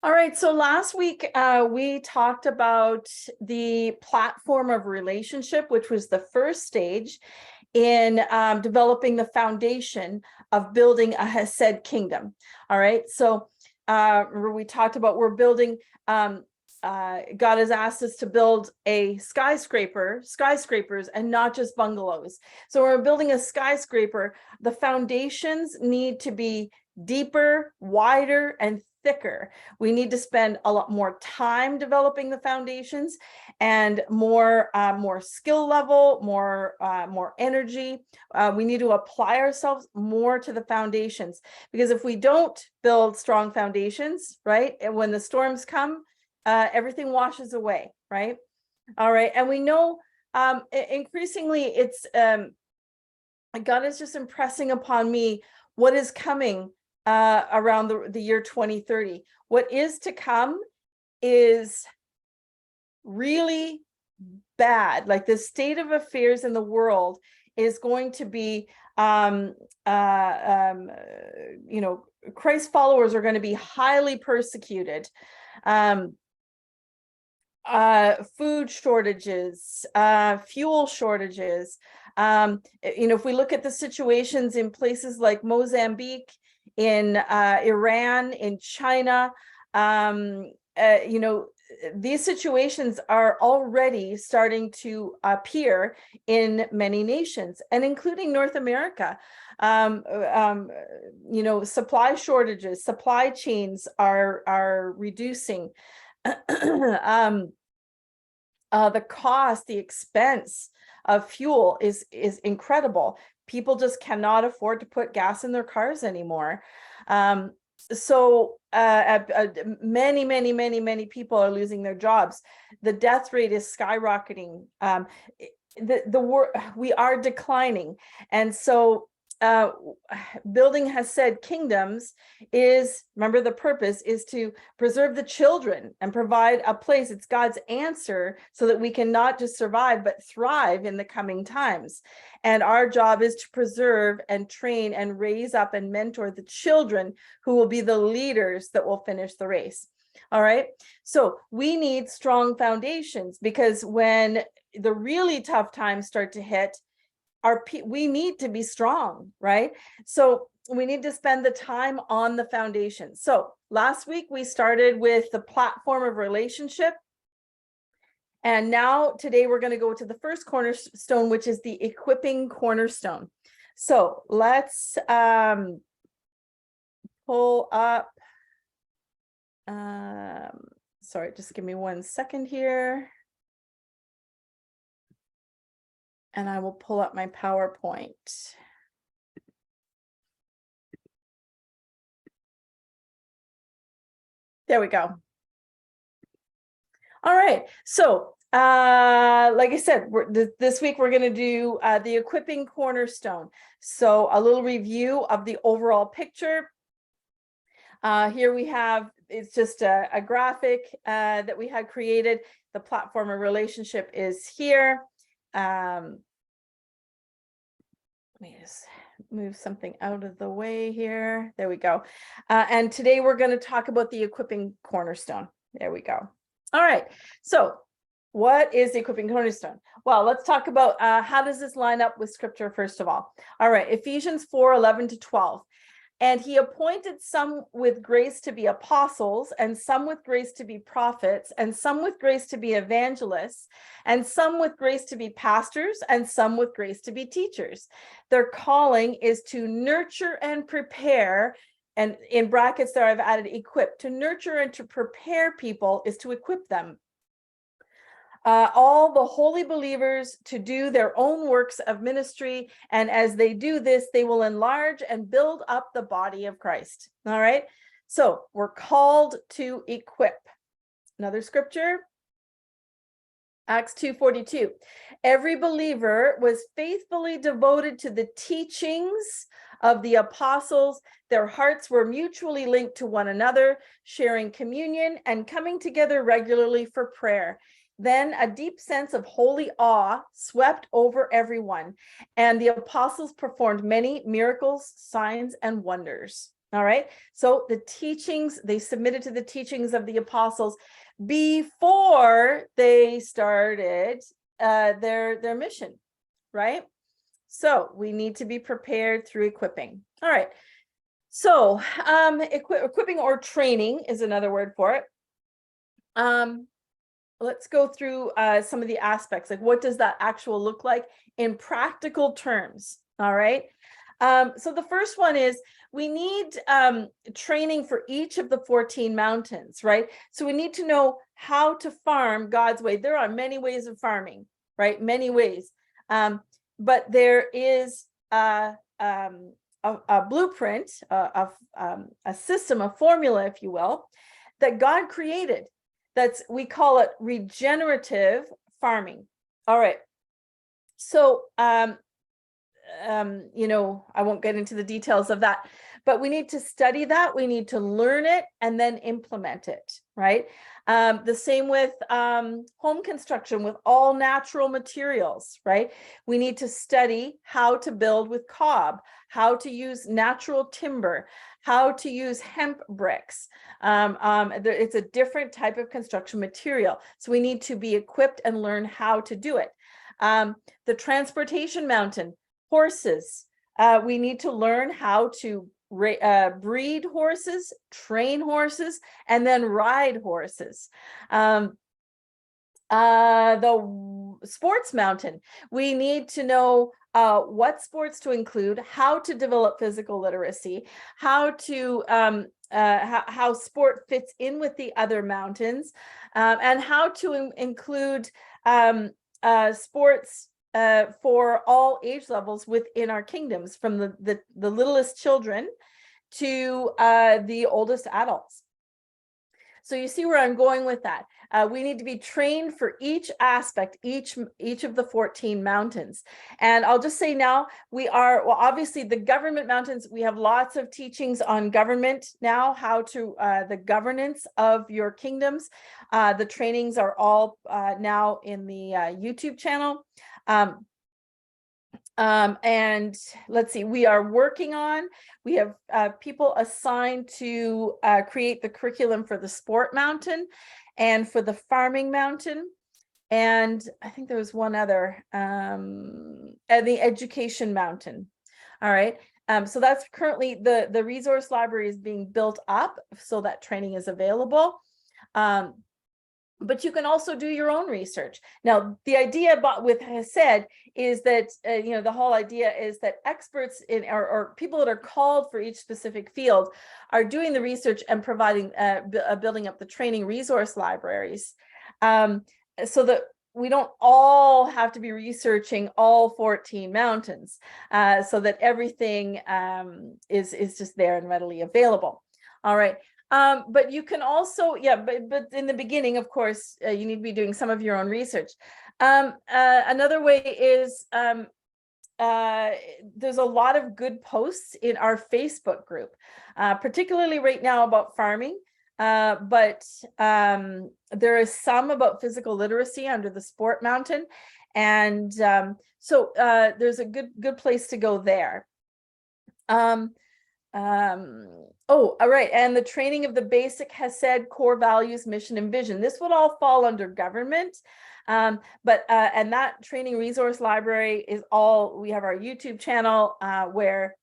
All right, so last week we talked about the platform of relationship, which was the first stage in developing the foundation of building a Hesed kingdom. All right, so we talked about we're building, God has asked us to build a skyscrapers, and not just bungalows. So we're building a skyscraper. The foundations need to be deeper, wider, and thicker. We need to spend a lot more time developing the foundations and more skill level, more energy. We need to apply ourselves more to the foundations, because if we don't build strong foundations, right, and when the storms come, everything washes away, right? All right, and we know increasingly it's God is just impressing upon me what is coming around the year 2030. What is to come is really bad. Like, the state of affairs in the world is going to be, Christ followers are going to be highly persecuted. Food shortages, fuel shortages. If we look at the situations in places like Mozambique, in Iran, in China, these situations are already starting to appear in many nations, and including North America. Supply shortages, supply chains are reducing. The cost, the expense of fuel is incredible. People just cannot afford to put gas in their cars anymore. Many people are losing their jobs. The death rate is skyrocketing. We are declining, and so building Hesed kingdoms is, remember, the purpose is to preserve the children and provide a place. It's God's answer so that we can not just survive but thrive in the coming times. And our job is to preserve and train and raise up and mentor the children who will be the leaders that will finish the race. All right, so we need strong foundations, because when the really tough times start to hit, we need to be strong, right? So we need to spend the time on the foundation. So last week we started with the platform of relationship. And now today we're going to go to the first cornerstone, which is the equipping cornerstone. So let's pull up. Sorry, just give me 1 second here. And I will pull up my PowerPoint. There we go. All right. So, like I said, this week we're going to do the equipping cornerstone. So a little review of the overall picture. Here we have, it's just a graphic that we had created. The platform of relationship is here. Let me just move something out of the way here. There we go. And today we're going to talk about the equipping cornerstone. There we go. All right. So what is the equipping cornerstone? Well, let's talk about how does this line up with scripture, first of all. All right. Ephesians 4:11-12. And he appointed some with grace to be apostles, and some with grace to be prophets, and some with grace to be evangelists, and some with grace to be pastors, and some with grace to be teachers. Their calling is to nurture and prepare, and in brackets there I've added equip. To nurture and to prepare people is to equip them. All the holy believers to do their own works of ministry. And as they do this, they will enlarge and build up the body of Christ. All right. So we're called to equip. Another scripture, Acts 2:42. Every believer was faithfully devoted to the teachings of the apostles. Their hearts were mutually linked to one another, sharing communion and coming together regularly for prayer. Then a deep sense of holy awe swept over everyone, and the apostles performed many miracles, signs, and wonders. All right. So the teachings, they submitted to the teachings of the apostles before they started their mission, right? So we need to be prepared through equipping. All right. So equipping or training is another word for it. Let's go through some of the aspects, like what does that actual look like in practical terms? All right. So the first one is we need training for each of the 14 mountains, right? So we need to know how to farm God's way. There are many ways of farming, right? Many ways. But there is a blueprint, a system, a formula, if you will, that God created. We call it regenerative farming. All right. So, you know, I won't get into the details of that, but we need to study that. We need to learn it and then implement it, right? The same with home construction with all natural materials, right? We need to study how to build with cob, how to use natural timber, how to use hemp bricks. It's a different type of construction material. So we need to be equipped and learn how to do it. The transportation mountain, horses. We need to learn how to breed horses, train horses, and then ride horses. The sports mountain, we need to know what sports to include, how to develop physical literacy, how to how sport fits in with the other mountains, and how to include sports for all age levels within our kingdoms, from the littlest children to the oldest adults. So you see where I'm going with that. We need to be trained for each aspect, each of the 14 mountains. And I'll just say now, we are, well, obviously the government mountains, we have lots of teachings on government now, how to, the governance of your kingdoms. The trainings are all now in the YouTube channel. And let's see, we are working on, we have people assigned to create the curriculum for the sport mountain and for the farming mountain. And I think there was one other, and the education mountain. All right. So that's currently the resource library is being built up so that training is available. But you can also do your own research. Now, the idea with Hesed is that, you know, the whole idea is that experts in or people that are called for each specific field are doing the research and providing, building up the training resource libraries, so that we don't all have to be researching all 14 mountains, so that everything is just there and readily available. All right. But you can also, yeah, but in the beginning, of course, you need to be doing some of your own research. Another way is there's a lot of good posts in our Facebook group, particularly right now about farming. But there is some about physical literacy under the sport mountain. And so there's a good place to go there. Oh, all right. And the training of the basic Hesed core values, mission, and vision. This would all fall under government. And that training resource library is all, we have our YouTube channel where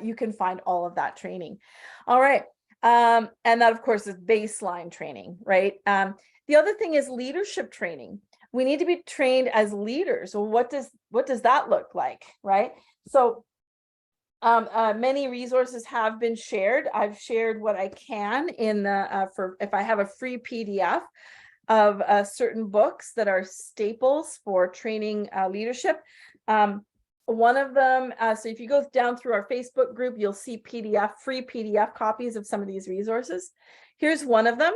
you can find all of that training. All right. And that, of course, is baseline training, right? The other thing is leadership training. We need to be trained as leaders. Well, what does that look like, right? So many resources have been shared. I've shared what I can in the for if I have a free PDF of certain books that are staples for training leadership. One of them, so if you go down through our Facebook group, you'll see free PDF copies of some of these resources. Here's one of them.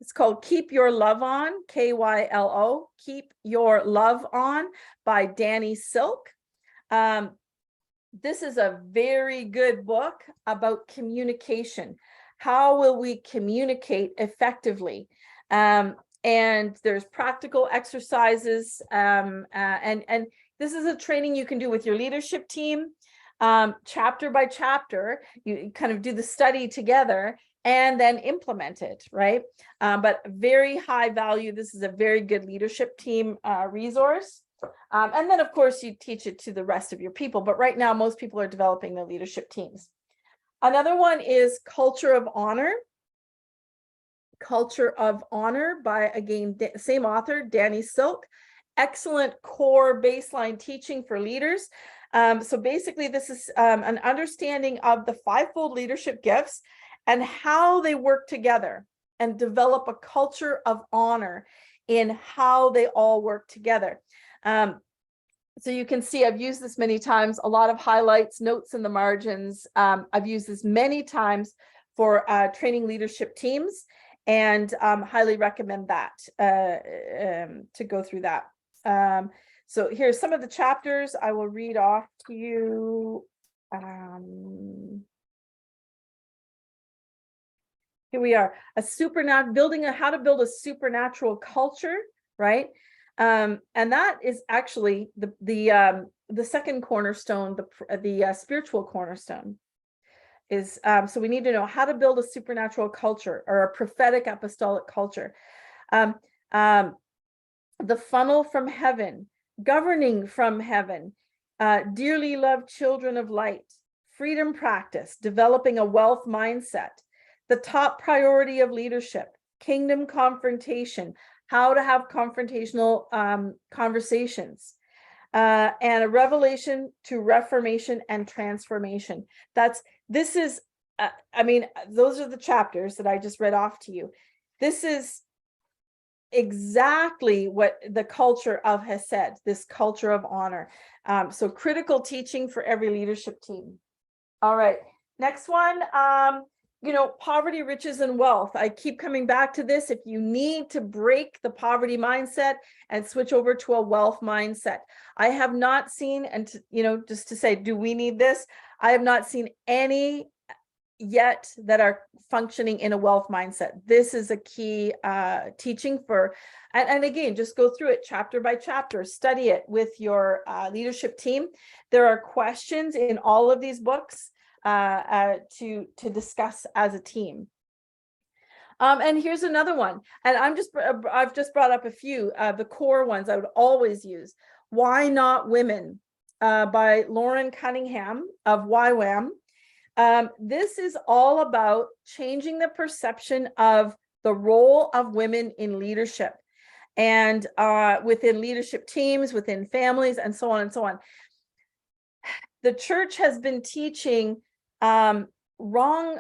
It's called Keep Your Love On, KYLO, Keep Your Love On by Danny Silk. This is a very good book about communication. How will we communicate effectively? And there's practical exercises. And this is a training you can do with your leadership team. chapter by chapter. You kind of do the study together and then implement it, right? But very high value. This is a very good leadership team resource. And then, of course, you teach it to the rest of your people. But right now, most people are developing their leadership teams. Another one is Culture of Honor. Culture of Honor by, again, same author, Danny Silk. Excellent core baseline teaching for leaders. So basically, this is an understanding of the fivefold leadership gifts and how they work together and develop a culture of honor in how they all work together. So you can see I've used this many times, a lot of highlights, notes in the margins. I've used this many times for training leadership teams, and highly recommend that to go through that. So here's some of the chapters I will read off to you. Here we are, how to build a supernatural culture, right? And that is actually the second cornerstone, the spiritual cornerstone is, so we need to know how to build a supernatural culture or a prophetic apostolic culture. The funnel from heaven, governing from heaven, dearly loved children of light, freedom practice, developing a wealth mindset, the top priority of leadership, kingdom confrontation, how to have confrontational conversations, and a revelation to reformation and transformation. Those are the chapters that I just read off to you. This is exactly what the culture of has said, this culture of honor. So critical teaching for every leadership team. All right, next one. Poverty, riches, and wealth. I keep coming back to this. If you need to break the poverty mindset and switch over to a wealth mindset, I have not seen, and just to say, do we need this? I have not seen any yet that are functioning in a wealth mindset. This is a key teaching for, and again, just go through it chapter by chapter, study it with your leadership team. There are questions in all of these books to discuss as a team. And here's another one, and I've just brought up a few the core ones I would always use. Why Not Women by Lauren Cunningham of YWAM. This is all about changing the perception of the role of women in leadership and within leadership teams, within families, and so on and so on. The church has been teaching wrong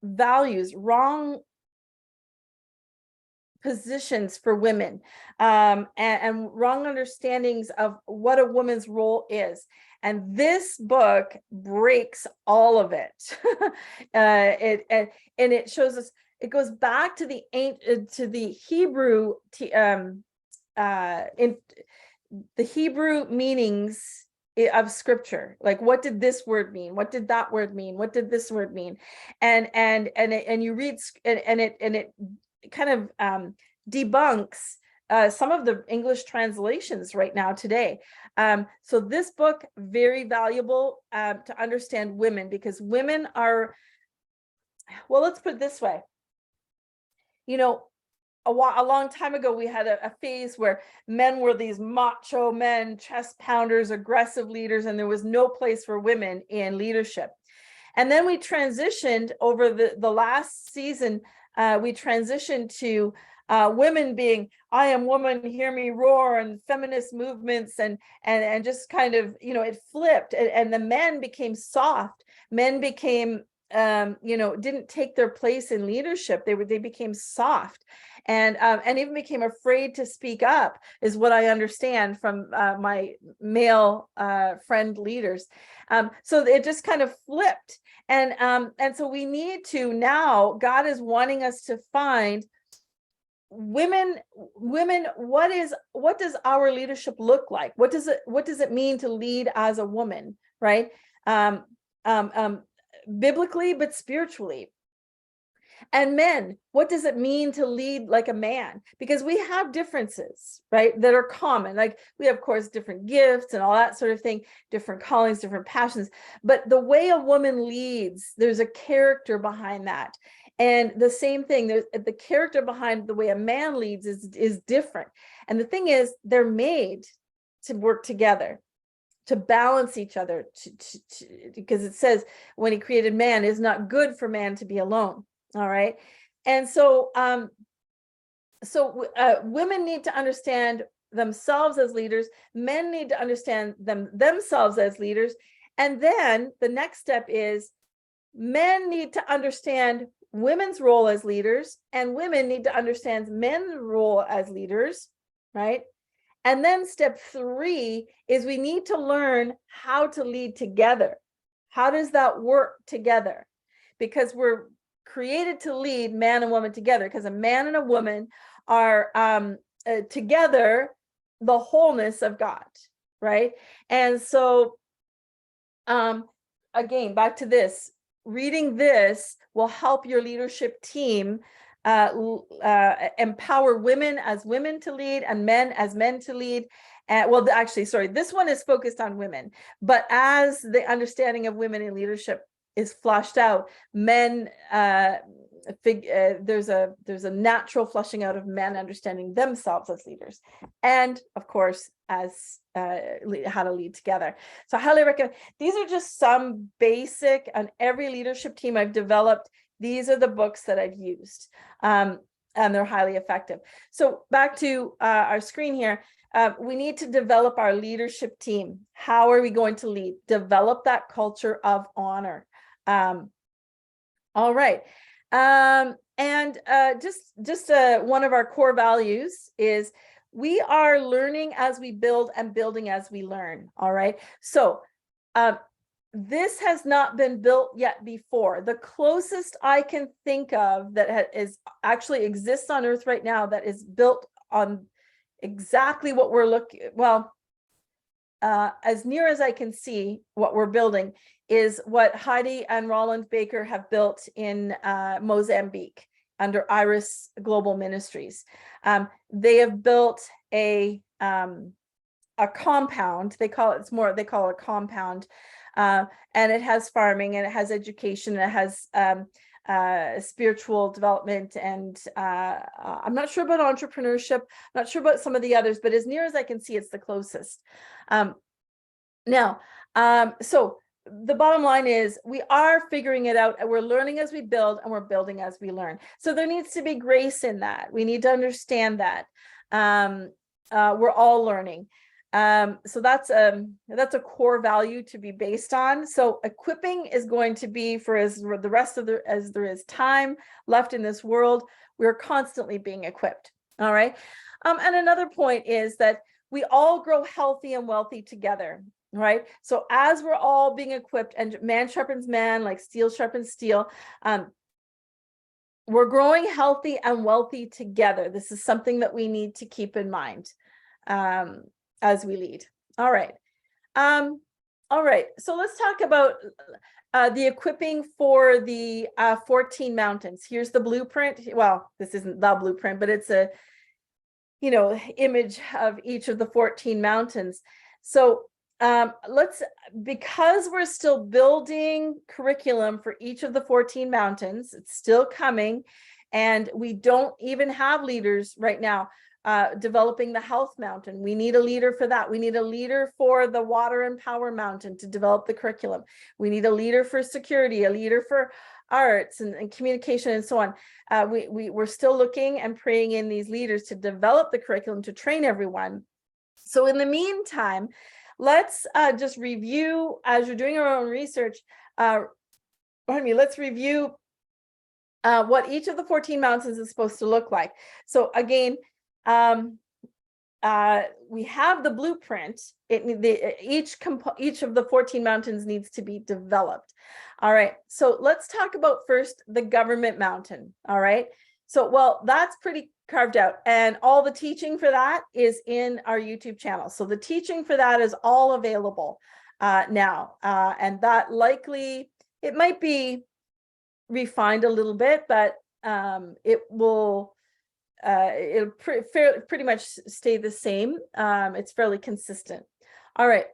values, wrong positions for women, and wrong understandings of what a woman's role is. And this book breaks all of it. And it shows us, it goes back to the Hebrew, in the Hebrew meanings of scripture. Like, what did this word mean? What did that word mean? What did this word mean? And you read, and it kind of debunks some of the English translations right now today. So this book, very valuable to understand women, because women are, well, let's put it this way. A long time ago, we had a phase where men were these macho men, chest pounders, aggressive leaders, and there was no place for women in leadership. And then we transitioned over the last season, we transitioned to women being, I am woman, hear me roar, and feminist movements, and just kind of, it flipped, and the men became soft. Men became, didn't take their place in leadership. They became soft, and even became afraid to speak up, is what I understand from my male friend leaders. So it just kind of flipped, and so we need to now. God is wanting us to find women. What does our leadership look like? What does it mean to lead as a woman, right? Biblically, but spiritually. And men, what does it mean to lead like a man? Because we have differences, right, that are common. Like we have, of course, different gifts and all that sort of thing, different callings, different passions. But the way a woman leads, there's a character behind that. And the same thing, the character behind the way a man leads is different. And the thing is, they're made to work together, to balance each other, because it says when he created man, it's not good for man to be alone. All right. And so women need to understand themselves as leaders. Men need to understand themselves as leaders. And then the next step is men need to understand women's role as leaders, and women need to understand men's role as leaders, right? And then step 3 is we need to learn how to lead together. How does that work together? Because we're created to lead, man and woman together, because a man and a woman are together the wholeness of God, right? And so again, back to this, reading this will help your leadership team empower women as women to lead and men as men to lead. Well, actually, sorry, this one is focused on women, but as the understanding of women in leadership is flushed out, men, there's a natural flushing out of men understanding themselves as leaders, and of course as how to lead together. So I highly recommend. These are just some basic, on every leadership team I've developed, these are the books that I've used, and they're highly effective. So back to our screen here. We need to develop our leadership team. How are we going to lead? Develop that culture of honor. All right. And just one of our core values is we are learning as we build and building as we learn. All right. So this has not been built yet before. The closest I can think of that is actually exists on Earth right now that is built on exactly what we're looking, well, as near as I can see, what we're building is what Heidi and Roland Baker have built in Mozambique under Iris Global Ministries. They have built a compound. They call it a compound, and it has farming, and it has education, and it has spiritual development, and I'm not sure about entrepreneurship, not sure about some of the others, but as near as I can see, it's the closest. So the bottom line is we are figuring it out, and we're learning as we build, and we're building as we learn. So there needs to be grace in that. We need to understand that we're all learning. So that's a core value to be based on. So equipping is going to be for as there is time left in this world, we're constantly being equipped. All right. And another point is that we all grow healthy and wealthy together. Right. So as we're all being equipped, and man sharpens man like steel sharpens steel, we're growing healthy and wealthy together. This is something that we need to keep in mind as we lead. All right. All right. So let's talk about the equipping for the 14 mountains. Here's the blueprint. Well, this isn't the blueprint, but it's a, image of each of the 14 mountains. So because we're still building curriculum for each of the 14 mountains, it's still coming, and we don't even have leaders right now developing the health mountain. We need a leader for that. We need a leader for the water and power mountain to develop the curriculum. We need a leader for security, a leader for arts and communication and so on. We're still looking and praying in these leaders to develop the curriculum, to train everyone. So in the meantime, let's just review, as you're doing our own research, let's review what each of the 14 mountains is supposed to look like. So again, we have the blueprint. Each of the 14 mountains needs to be developed. All right, so let's talk about first the government mountain. All right, so well, that's pretty carved out, and all the teaching for that is in our YouTube channel. So the teaching for that is all available now, and that likely, it might be refined a little bit, but it will it'll pretty much stay the same. It's fairly consistent. All right.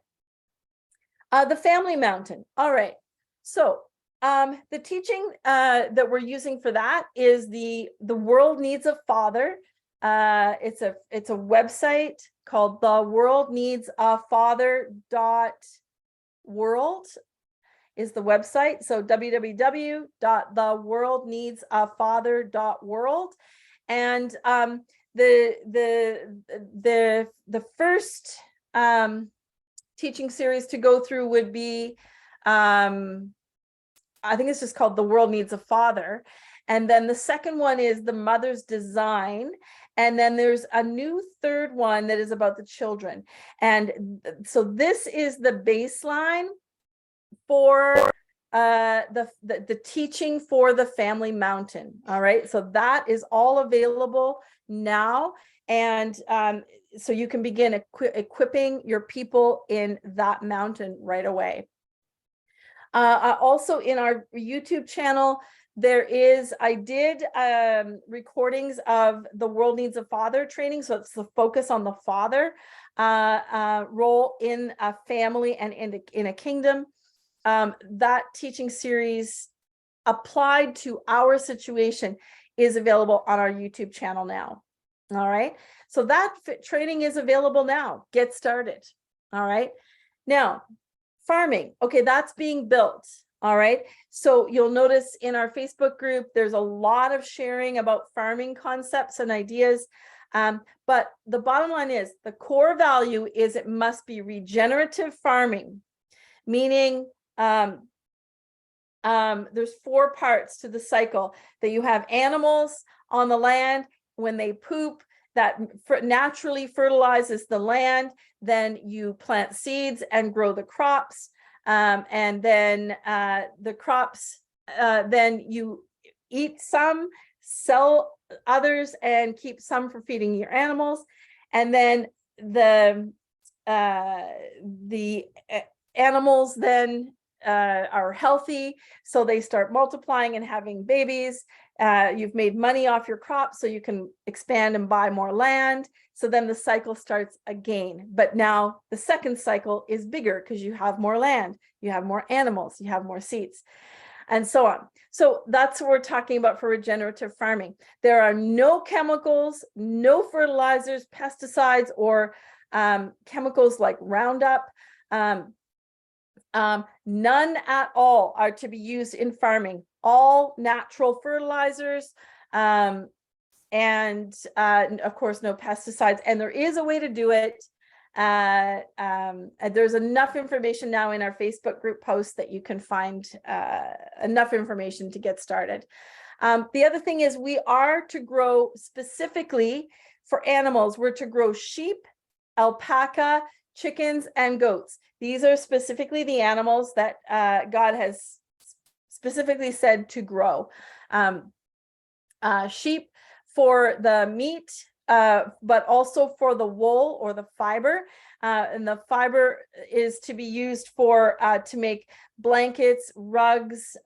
The family mountain. All right. So the teaching that we're using for that is the world needs a father. It's a website called theworldneedsafather.world is the website. So www.theworldneedsafather.world. And the first teaching series to go through would be, I think it's just called The World Needs a Father. And then the second one is The Mother's Design. And then there's a new third one that is about the children. And so this is the baseline for the teaching for the family mountain. All right. So that is all available now. And so you can begin equipping your people in that mountain right away. Also in our YouTube channel, I did recordings of the World Needs a Father training. So it's the focus on the father role in a family and in a kingdom. That teaching series applied to our situation is available on our YouTube channel now. All right. So that training is available now. Get started. All right. Now, farming. Okay, that's being built. All right. So you'll notice in our Facebook group, there's a lot of sharing about farming concepts and ideas. But the bottom line is the core value is it must be regenerative farming, meaning there's 4 parts to the cycle, that you have animals on the land. When they poop, that naturally fertilizes the land. Then you plant seeds and grow the crops. And then the crops, then you eat some, sell others, and keep some for feeding your animals. And then the animals then are healthy, so they start multiplying and having babies. You've made money off your crops, so you can expand and buy more land. So then the cycle starts again. But now the second cycle is bigger because you have more land, you have more animals, you have more seeds, and so on. So that's what we're talking about for regenerative farming. There are no chemicals, no fertilizers, pesticides, or chemicals like Roundup. None at all are to be used in farming. All natural fertilizers, and of course no pesticides. And there is a way to do it. There's enough information now in our Facebook group post that you can find enough information to get started. The other thing is we are to grow specifically for animals. We're to grow sheep, alpaca, chickens, and goats. These are specifically the animals that God has specifically said to grow. Sheep for the meat, but also for the wool or the fiber. And the fiber is to be used for to make blankets, rugs,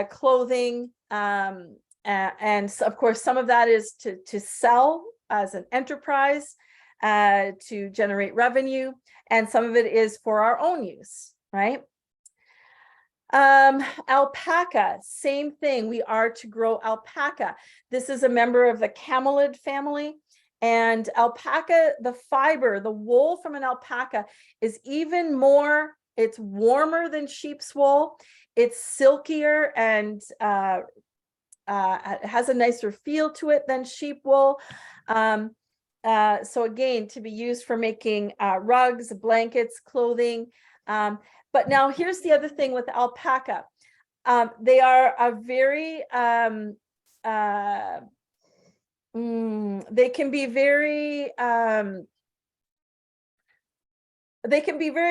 clothing, and of course some of that is to sell as an enterprise, to generate revenue, and some of it is for our own use, right? Alpaca, same thing. We are to grow alpaca. This is a member of the camelid family. And alpaca, the fiber, the wool from an alpaca is even more, it's warmer than sheep's wool. It's silkier and it has a nicer feel to it than sheep wool. So again, to be used for making rugs, blankets, clothing. But now here's the other thing with alpaca. They are a very, they can be very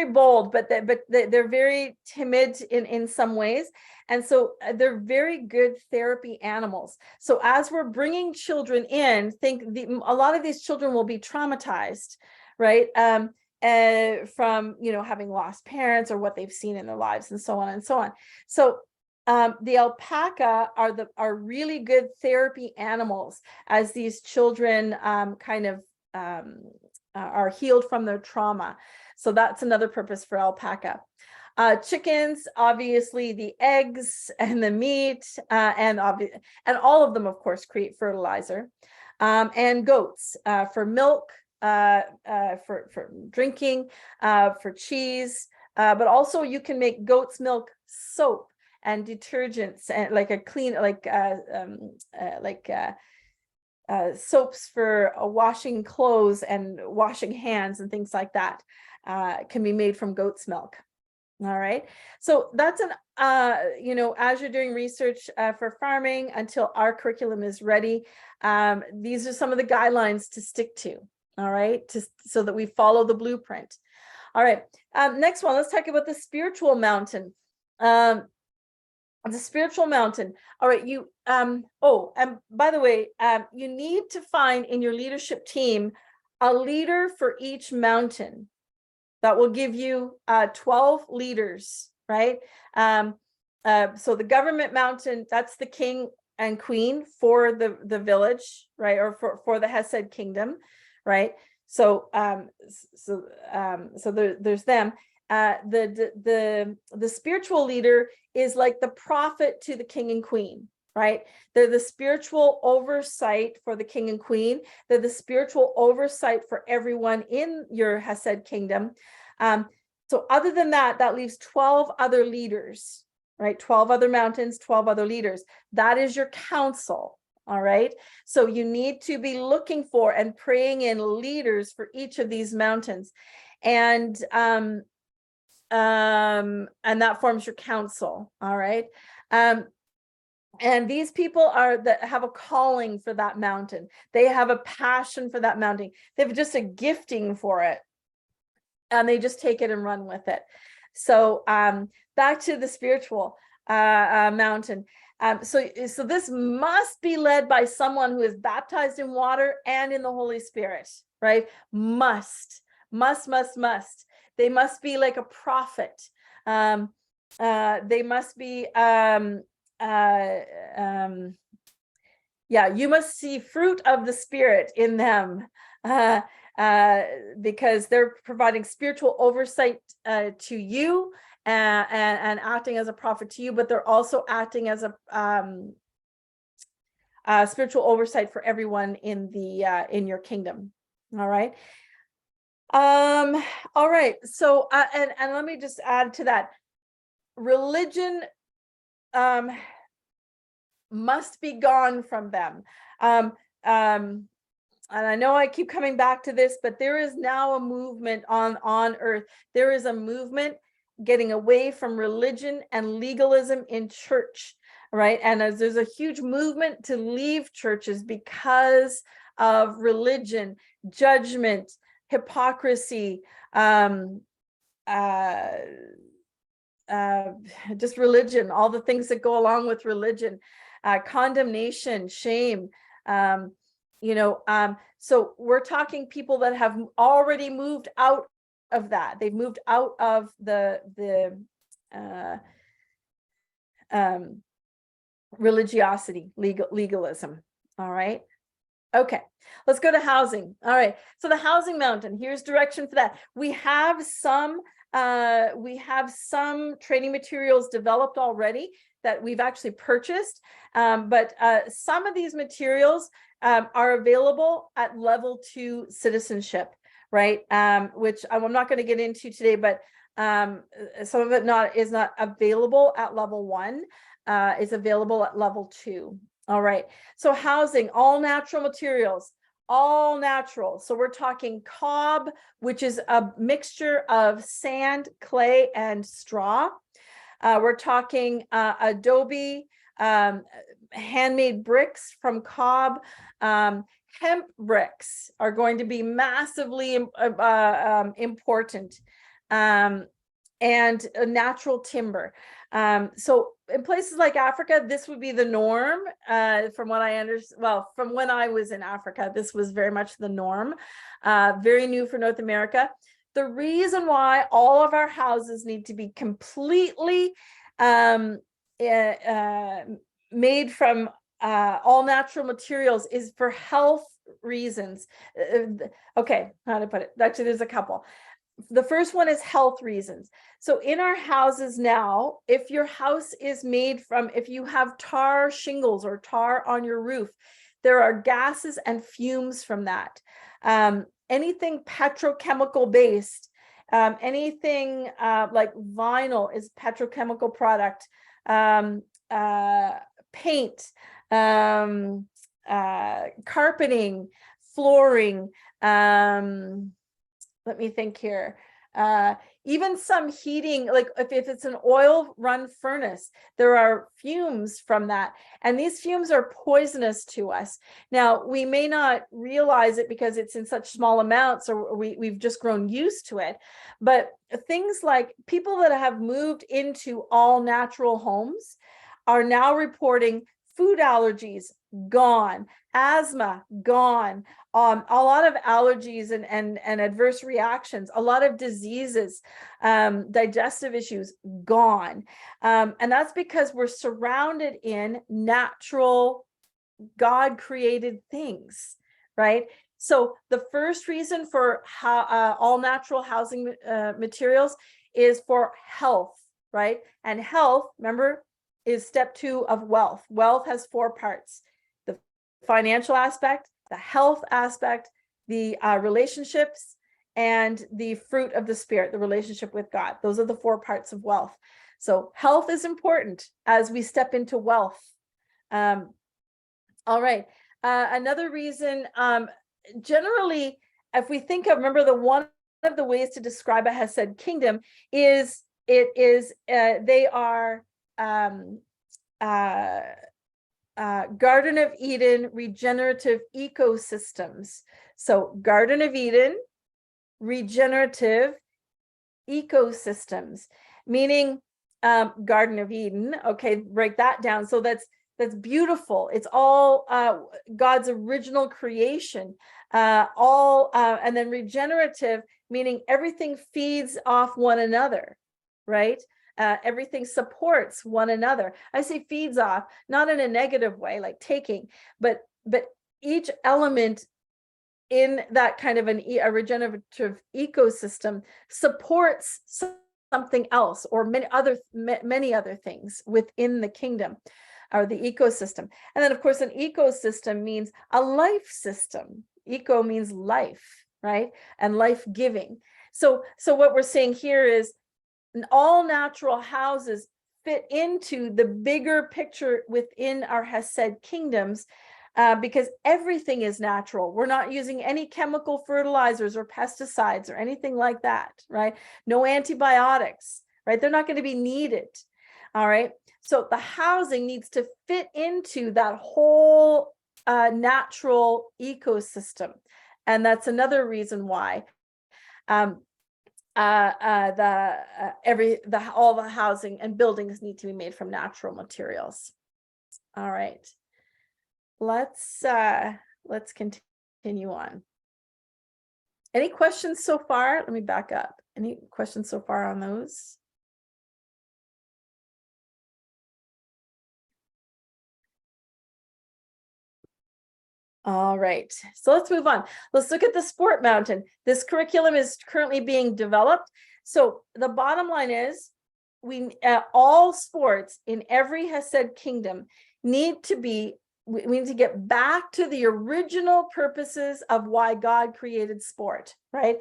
bold, but they're very timid in some ways. And so they're very good therapy animals. So as we're bringing children in, a lot of these children will be traumatized, right? From, having lost parents or what they've seen in their lives and so on and so on. So The alpaca are really good therapy animals as these children are healed from their trauma. So that's another purpose for alpaca. Chickens, obviously the eggs and the meat, and all of them, of course, create fertilizer. And goats for milk, for drinking, for cheese, but also you can make goat's milk soap and detergents, and like a clean, soaps for washing clothes and washing hands and things like that, can be made from goat's milk. All right, so that's as you're doing research for farming until our curriculum is ready, these are some of the guidelines to stick to. All right, so that we follow the blueprint. All right, next one, let's talk about the spiritual mountain. The spiritual mountain. All right, and by the way, you need to find in your leadership team a leader for each mountain. That will give you 12 leaders, right? So the government mountain, that's the king and queen for the village, right? Or for the Hesed kingdom, right? So there's them. The spiritual leader is like the prophet to the king and queen, right? They're the spiritual oversight for the king and queen. They're the spiritual oversight for everyone in your Hesed kingdom. So other than that, that leaves 12 other leaders, right? 12 other mountains, 12 other leaders. That is your council. All right. So you need to be looking for and praying in leaders for each of these mountains. And that forms your council. All right. And these people that have a calling for that mountain. They have a passion for that mountain. They have just a gifting for it, and they just take it and run with it. So back to the spiritual mountain. So this must be led by someone who is baptized in water and in the Holy Spirit, right? Must. They must be like a prophet. They must be, you must see fruit of the Spirit in them, because they're providing spiritual oversight to you, and acting as a prophet to you, but they're also acting as a spiritual oversight for everyone in your kingdom. All right. All right. So and let me just add to that. Religion must be gone from them. And I know I keep coming back to this, but there is now a movement on earth. There is a movement getting away from religion and legalism in church, right? And as there's a huge movement to leave churches because of religion, judgment, hypocrisy, just religion, all the things that go along with religion, condemnation, shame, so we're talking people that have already moved out of that. They've moved out of the religiosity, legalism. All right. Okay, let's go to housing. All right, so the housing mountain, here's direction for that. We have some training materials developed already that we've actually purchased, but some of these materials are available at level 2 citizenship, right? Which I'm not going to get into today, but some of it is not available at level 1. Is available at level 2. All right, so housing, all natural materials, all natural. So we're talking cob, which is a mixture of sand, clay, and straw. We're talking adobe, handmade bricks from cob. Hemp bricks are going to be massively important, and natural timber. So in places like Africa, this would be the norm. From what I understand, well, from when I was in Africa, this was very much the norm. Very new for North America. The reason why all of our houses need to be completely made from all natural materials is for health reasons. Okay, how to put it? Actually, there's a couple. The first one is health reasons. So in our houses now, if your house is made from, if you have tar shingles or tar on your roof, there are gases and fumes from that. Anything petrochemical based, anything like vinyl is petrochemical product, paint, carpeting, flooring, let me think here. Even some heating, like if it's an oil run furnace, there are fumes from that. And these fumes are poisonous to us. Now, we may not realize it because it's in such small amounts, or we've just grown used to it. But things like people that have moved into all natural homes are now reporting food allergies gone, asthma gone, a lot of allergies and adverse reactions, a lot of diseases, digestive issues gone. And that's because we're surrounded in natural, God created things, right? So the first reason for all natural housing materials is for health, right? And health, remember, is step 2 of wealth. Wealth has 4 parts: the financial aspect, the health aspect, the relationships, and the fruit of the spirit, the relationship with God. Those are the 4 parts of wealth. So health is important as we step into wealth. All right. Another reason, generally, if we think of, remember, the one of the ways to describe a Hesed kingdom is they are Garden of Eden regenerative ecosystems. So Garden of Eden regenerative ecosystems, meaning Garden of Eden. Okay, break that down. So that's beautiful. It's all God's original creation. And then regenerative, meaning everything feeds off one another, right? Everything supports one another. I say feeds off, not in a negative way, like taking, but each element in that kind of a regenerative ecosystem supports something else, or many other things within the kingdom or the ecosystem. And then, of course, an ecosystem means a life system. Eco means life, right? And life-giving. So what we're saying here is all natural houses fit into the bigger picture within our Hesed kingdoms, because everything is natural. We're not using any chemical fertilizers or pesticides or anything like that, right? No antibiotics, right? They're not going to be needed. All right. So the housing needs to fit into that whole natural ecosystem. And that's another reason why all the housing and buildings need to be made from natural materials. All right. Let's continue on. Any questions so far? Let me back up. Any questions so far on those? All right, so let's move on. Let's look at the sport mountain. This curriculum is currently being developed. So the bottom line is, all sports in every Hesed kingdom need to be, we need to get back to the original purposes of why God created sport, right?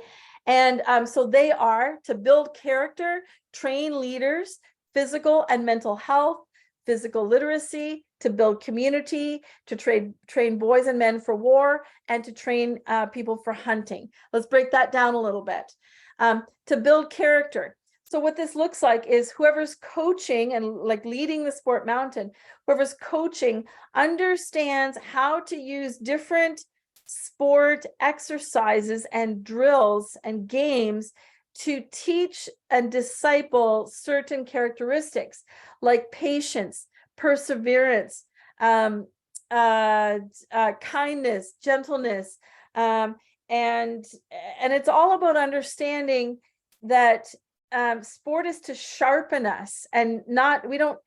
And so they are to build character, train leaders, physical and mental health, physical literacy, to build community, to train boys and men for war, and to train people for hunting. Let's break that down a little bit. To build character. So what this looks like is whoever's coaching and like leading the sport mountain, whoever's coaching understands how to use different sport exercises and drills and games to teach and disciple certain characteristics like patience, perseverance, kindness, gentleness, and it's all about understanding that sport is to sharpen us, and not, we don't,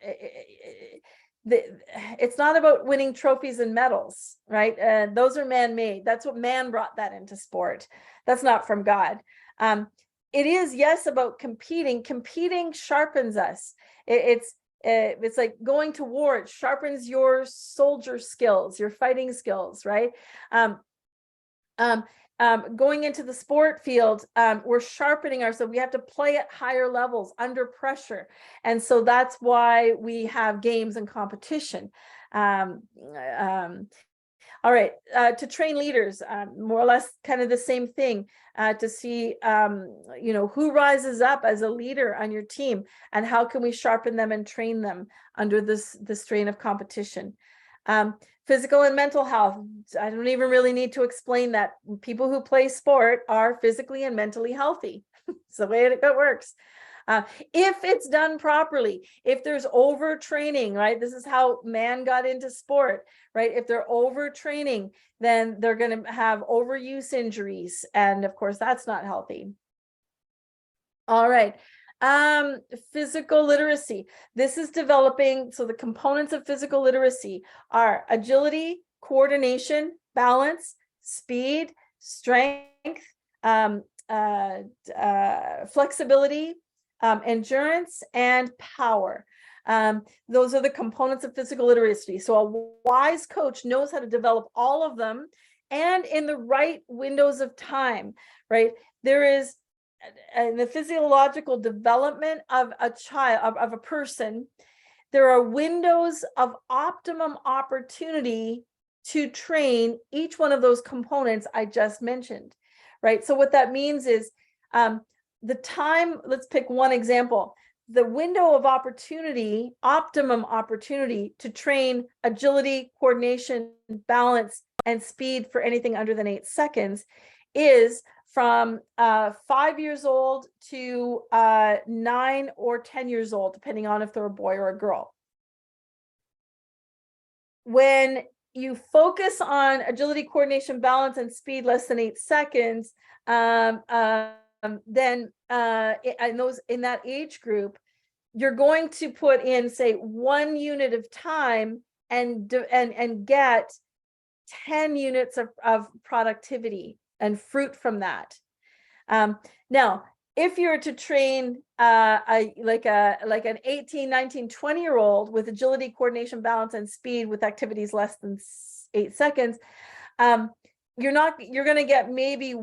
it's not about winning trophies and medals, right? Those are man-made. That's what man brought that into sport. That's not from God. It is, yes, about competing. Competing sharpens us. It's like going to war. It sharpens your soldier skills, your fighting skills, right? Going into the sport field, we're sharpening ourselves. We have to play at higher levels under pressure. And so that's why we have games and competition. All right, to train leaders, more or less kind of the same thing, to see, who rises up as a leader on your team, and how can we sharpen them and train them under the strain of competition. Physical and mental health, I don't even really need to explain that. People who play sport are physically and mentally healthy. It's the way it works. If it's done properly, if there's overtraining, right? This is how man got into sport, right? If they're overtraining, then they're going to have overuse injuries. And of course, that's not healthy. All right. Physical literacy. This is developing. So the components of physical literacy are agility, coordination, balance, speed, strength, flexibility, endurance, and power. Those are the components of physical literacy. So a wise coach knows how to develop all of them, and in the right windows of time, right? There is, in the physiological development of a child, of a person, there are windows of optimum opportunity to train each one of those components I just mentioned, right? So what that means is, the time, let's pick one example, the window of opportunity, optimum opportunity to train agility, coordination, balance, and speed for anything under than 8 seconds is from 5 years old to 9 or 10 years old, depending on if they're a boy or a girl. When you focus on agility, coordination, balance, and speed less than 8 seconds, then in that age group, you're going to put in, say, 1 unit of time and get 10 units of productivity and fruit from that. Now, if you're to train like an 18, 19, 20-year-old with agility, coordination, balance, and speed with activities less than 8 seconds, you're going to get maybe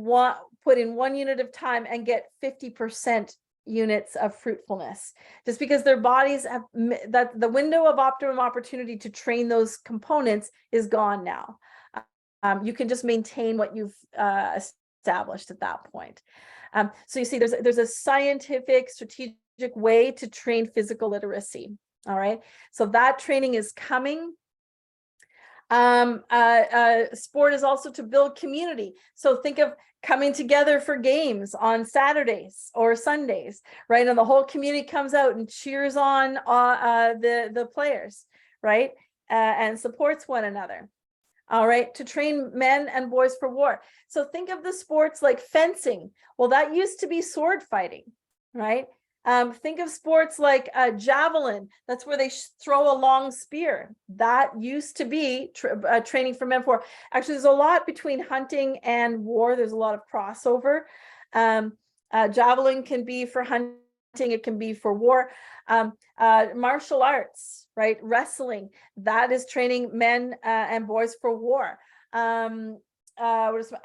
put in 1 unit of time and get 50% units of fruitfulness, just because their bodies have that the window of optimum opportunity to train those components is gone now. You can just maintain what you've established at that point. So you see, there's a scientific, strategic way to train physical literacy. All right, so that training is coming. Sport is also to build community. So think of coming together for games on Saturdays or Sundays, right? And the whole community comes out and cheers on the players, right? And supports one another. All right, to train men and boys for war. So think of the sports like fencing. Well, that used to be sword fighting, right? Think of sports like javelin. That's where they throw a long spear. That used to be training for men for war. Actually, there's a lot between hunting and war. There's a lot of crossover. Javelin can be for hunting. It can be for war. Martial arts, right? Wrestling, that is training men and boys for war.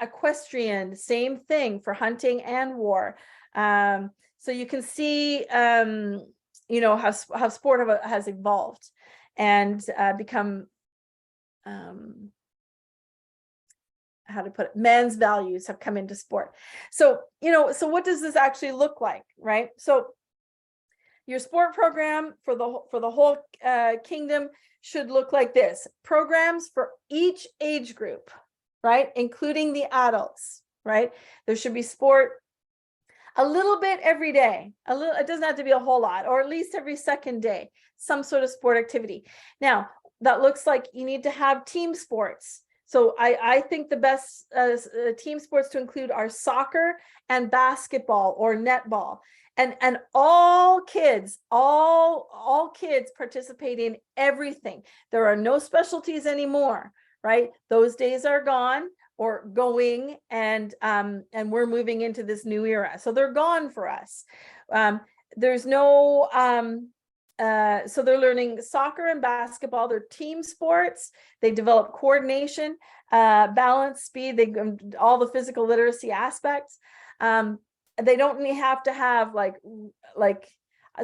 Equestrian, same thing for hunting and war. So you can see, how sport has evolved and become, how to put it, men's values have come into sport. So, so what does this actually look like, right? So your sport program for the whole kingdom should look like this. Programs for each age group, right? Including the adults, right? There should be sport a little bit every day. It doesn't have to be a whole lot, or at least every second day, some sort of sport activity. Now, that looks like you need to have team sports. So I think the best team sports to include are soccer and basketball or netball. and all kids participate in everything. There are no specialties anymore, right? Those days are gone or going, and we're moving into this new era. So they're gone for us. There's no so they're learning soccer and basketball. They're team sports. They develop coordination, balance, speed, all the physical literacy aspects. They don't have to have like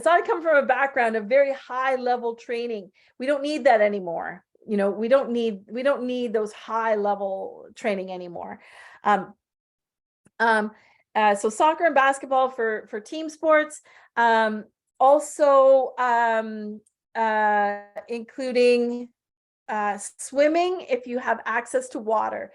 so I come from a background of very high level training. We don't need that anymore. You know, we don't need those high level training anymore. So soccer and basketball for team sports. Also including swimming if you have access to water.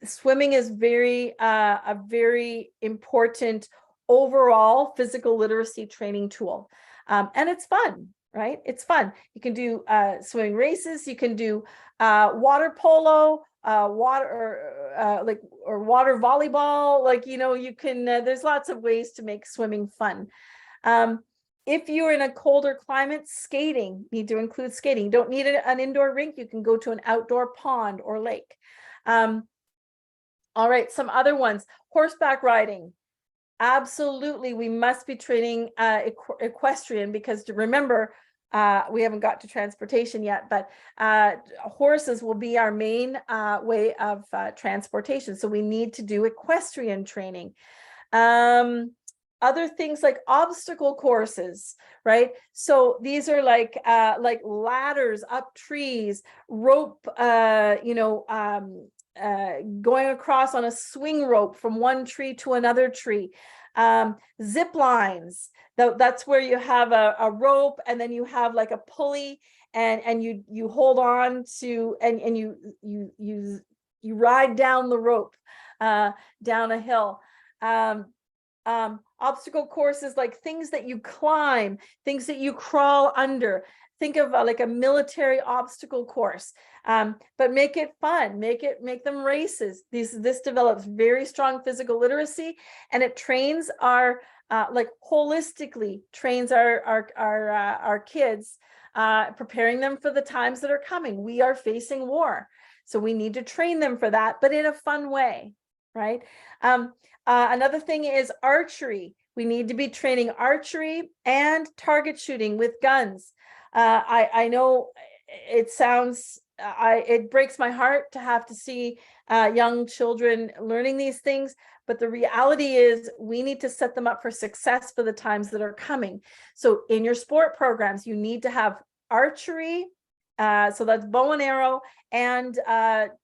Swimming is a very important overall physical literacy training tool. And it's fun, right? It's fun. You can do swimming races, you can do water polo, water volleyball, like, you know, you can, there's lots of ways to make swimming fun. If you're in a colder climate, skating, need to include skating. You don't need an indoor rink. You can go to an outdoor pond or lake. All right, some other ones. Horseback riding. Absolutely, we must be training equestrian, because to remember, we haven't got to transportation yet, but horses will be our main way of transportation. So we need to do equestrian training. Other things like obstacle courses, right? So these are like ladders up trees, rope, going across on a swing rope from one tree to another tree. Zip lines, that's where you have a rope, and then you have like a pulley, and you hold on to, and you ride down the rope down a hill. Obstacle courses, like things that you climb, things that you crawl under. Think of like a military obstacle course, but make it fun, make them races. This develops very strong physical literacy, and it trains our like holistically trains our kids, preparing them for the times that are coming. We are facing war, so we need to train them for that, but in a fun way, right? Another thing is archery. We need to be training archery and target shooting with guns. I know it sounds, it breaks my heart to have to see young children learning these things, but the reality is we need to set them up for success for the times that are coming. So in your sport programs, you need to have archery, so that's bow and arrow, and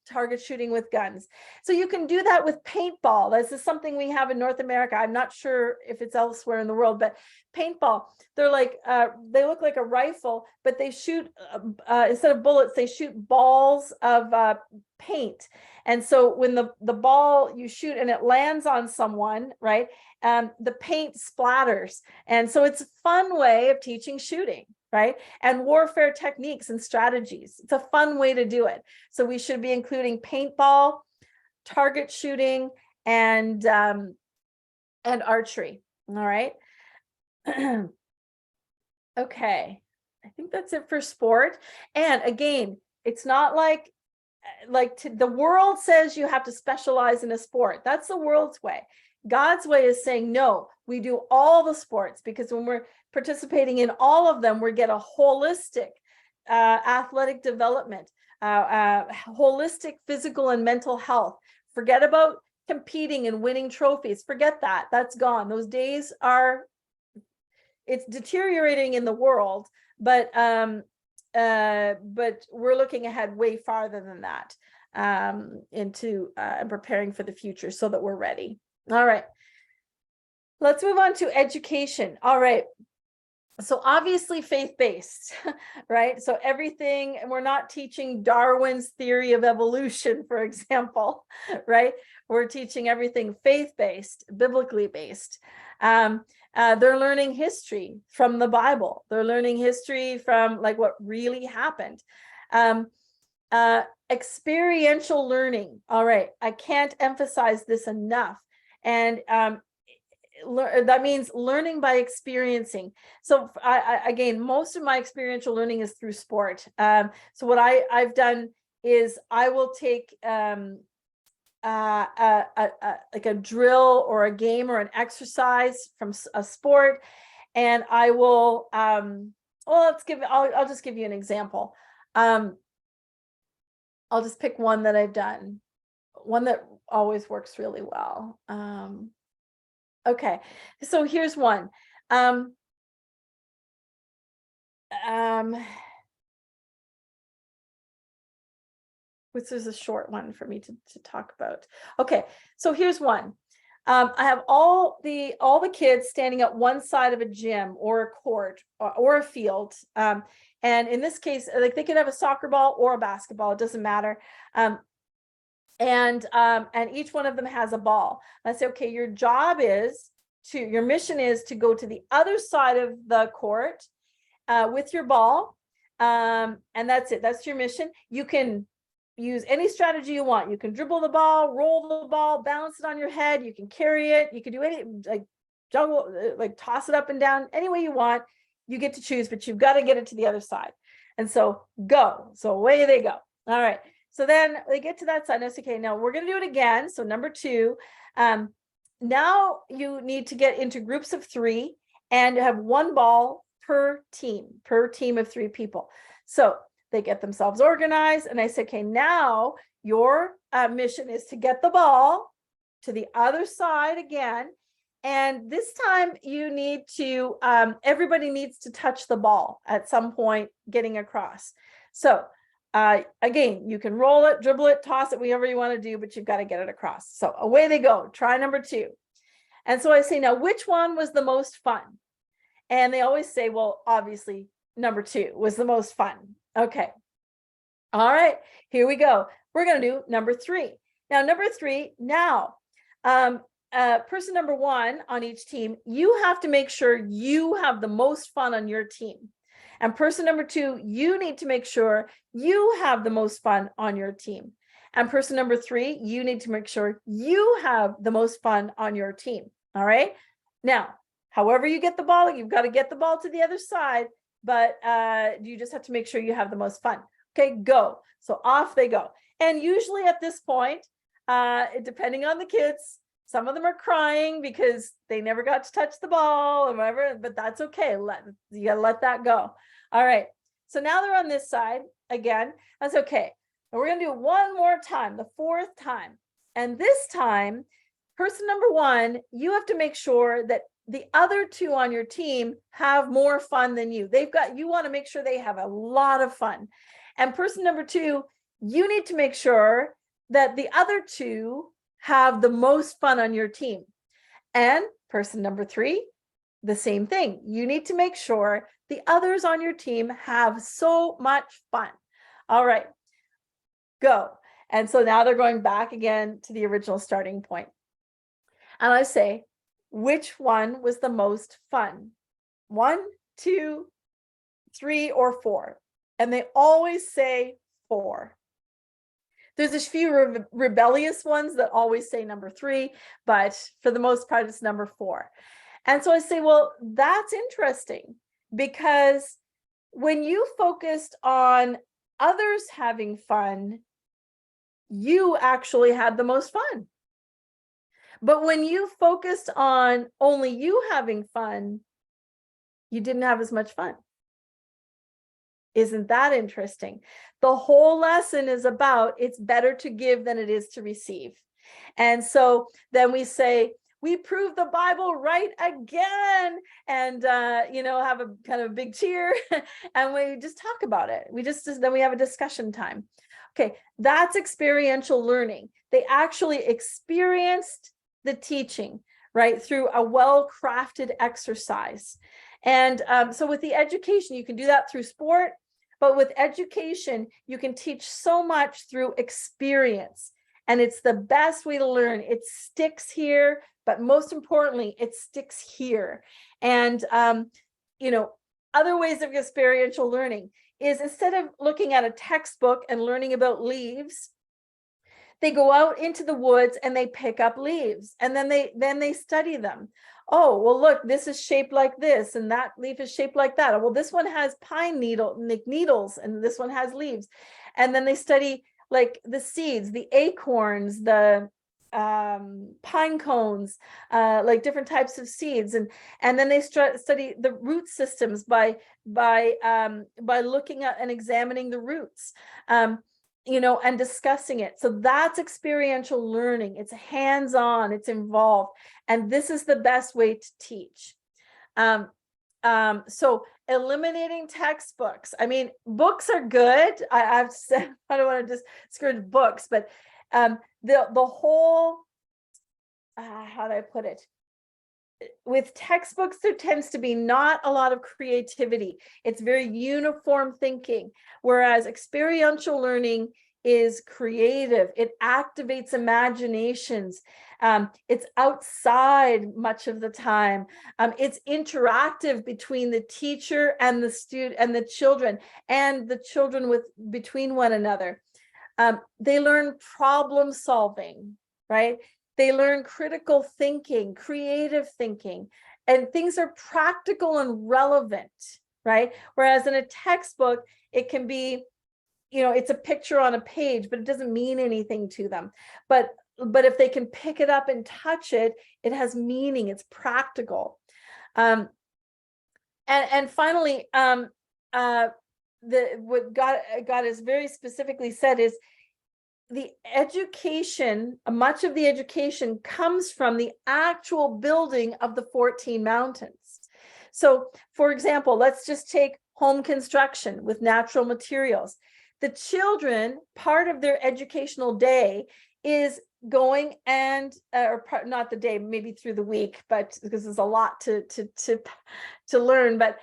target shooting with guns. So you can do that with paintball. This is something we have in North America. I'm not sure if it's elsewhere in the world, but paintball, they're like, they look like a rifle, but they shoot, instead of bullets, they shoot balls of paint. And so when the ball you shoot and it lands on someone, right, the paint splatters. And so it's a fun way of teaching shooting, right? And warfare techniques and strategies. It's a fun way to do it. So we should be including paintball, target shooting, and archery. All right. Okay. I think that's it for sport. And again, it's not like the world says you have to specialize in a sport. That's the world's way. God's way is saying, no, we do all the sports, because when we're participating in all of them, we get a holistic athletic development, holistic physical and mental health. Forget about competing and winning trophies. Forget that. That's gone. Those days are, it's deteriorating in the world, but we're looking ahead way farther than that, into preparing for the future so that we're ready. All right, let's move on to education. All right, so obviously faith-based, right? So everything, we're not teaching Darwin's theory of evolution, for example, right? We're teaching everything faith-based, biblically based. They're learning history from the Bible. They're learning history from like what really happened. Experiential learning. All right, I can't emphasize this enough. And that means learning by experiencing. So again, most of my experiential learning is through sport. So what I've done is I will take like a drill or a game or an exercise from a sport, and I will well, I'll just give you an example. I'll just pick one that I've done, one that always works really well. Okay, so here's one. Which is a short one for me to talk about. Okay, so here's one. I have all the kids standing at one side of a gym or a court or a field. And in this case, like they could have a soccer ball or a basketball, it doesn't matter. And each one of them has a ball. I say, okay, your mission is to go to the other side of the court with your ball. And that's it. That's your mission. You can use any strategy you want. You can dribble the ball, roll the ball, balance it on your head. You can carry it. You can do any, like juggle, like toss it up and down, any way you want. You get to choose, but you've got to get it to the other side. And so go. So away they go. All right. So then they get to that side. And I say, okay, now we're going to do it again. So number 2, now you need to get into groups of 3 and have one ball per team of 3 people. So they get themselves organized, and I say, okay, now your mission is to get the ball to the other side again. And this time you need to, everybody needs to touch the ball at some point getting across. So again, you can roll it, dribble it, toss it, whatever you want to do, but you've got to get it across. So away they go. Try number 2. And so I say, now, which one was the most fun? And they always say, well, obviously number 2 was the most fun. Okay. All right, here we go. We're going to do number 3. Now, number 3, now, person number 1 on each team, you have to make sure you have the most fun on your team. And person number 2, you need to make sure you have the most fun on your team. And person number 3, you need to make sure you have the most fun on your team. All right. Now, however you get the ball, you've got to get the ball to the other side, but you just have to make sure you have the most fun. Okay, go. So off they go. And usually at this point, depending on the kids, some of them are crying because they never got to touch the ball or whatever, but that's okay. You gotta let that go. All right. So now they're on this side again. That's okay. And we're gonna do it one more time, the 4th time. And this time, person number 1, you have to make sure that the other 2 on your team have more fun than you. You want to make sure they have a lot of fun. And person number 2, you need to make sure that the other 2 have the most fun on your team. And person number 3, the same thing. You need to make sure the others on your team have so much fun. All right, go. And so now they're going back again to the original starting point. And I say, which one was the most fun? 1, 2, 3, or 4? And they always say 4. There's a few rebellious ones that always say number 3, but for the most part, it's number 4. And so I say, well, that's interesting, because when you focused on others having fun, you actually had the most fun. But when you focused on only you having fun, you didn't have as much fun. Isn't that interesting? The whole lesson is about it's better to give than it is to receive. And so then we say, we prove the Bible right again, and have a kind of big cheer, and we just talk about it. Then we have a discussion time. Okay, that's experiential learning. They actually experienced the teaching, right, through a well-crafted exercise. And so with the education, you can do that through sport, but with education, you can teach so much through experience. And it's the best way to learn. It sticks here, but most importantly, it sticks here. And, other ways of experiential learning is, instead of looking at a textbook and learning about leaves, they go out into the woods and they pick up leaves, and then they study them. oh, well, look, this is shaped like this, and that leaf is shaped like that. Well, this one has pine needles, and this one has leaves. And then they study like the seeds, the acorns, the pine cones, like different types of seeds, and then they study the root systems by looking at and examining the roots, and discussing it. So that's experiential learning. It's hands-on, it's involved, and this is the best way to teach. So eliminating textbooks. I mean, books are good. I've said I don't want to just discourage books, but the whole how do I put it? With textbooks, there tends to be not a lot of creativity. It's very uniform thinking, whereas experiential learning is creative. It activates imaginations. It's outside much of the time. It's interactive between the teacher and the student and the children with between one another. They learn problem solving, right? They learn critical thinking, creative thinking, and things are practical and relevant, right? Whereas in a textbook, it can be, it's a picture on a page, but it doesn't mean anything to them. But if they can pick it up and touch it, it has meaning, it's practical. And finally, what God has very specifically said is, the education, much of the education comes from the actual building of the 14 mountains. So, for example, let's just take home construction with natural materials. The children, part of their educational day is going and, not the day, maybe through the week, but because there's a lot to learn, but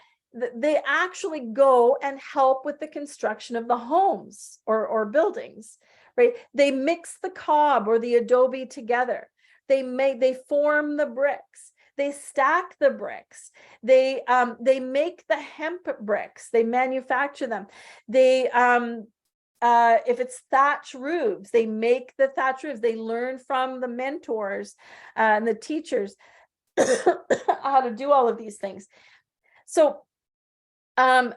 they actually go and help with the construction of the homes or buildings. Right? They mix the cob or the adobe together. They form the bricks. They stack the bricks. They make the hemp bricks. They manufacture them. They if it's thatch roofs, they make the thatch roofs. They learn from the mentors and the teachers how to do all of these things. So and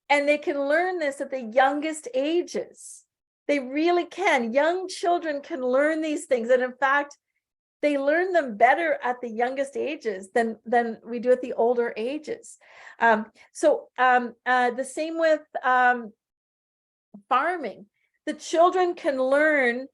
they can learn this at the youngest ages. They really can. Young children can learn these things. And in fact, they learn them better at the youngest ages than we do at the older ages. The same with farming. The children can learn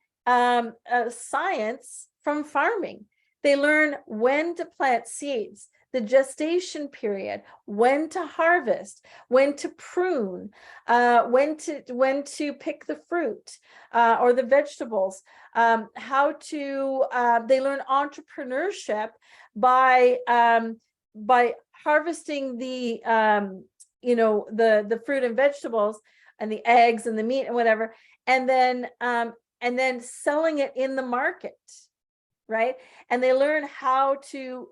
science from farming. They learn when to plant seeds, the gestation period, when to harvest, when to prune, when to pick the fruit or the vegetables, how to they learn entrepreneurship by harvesting the the fruit and vegetables and the eggs and the meat and whatever, and then selling it in the market, right? And they learn how to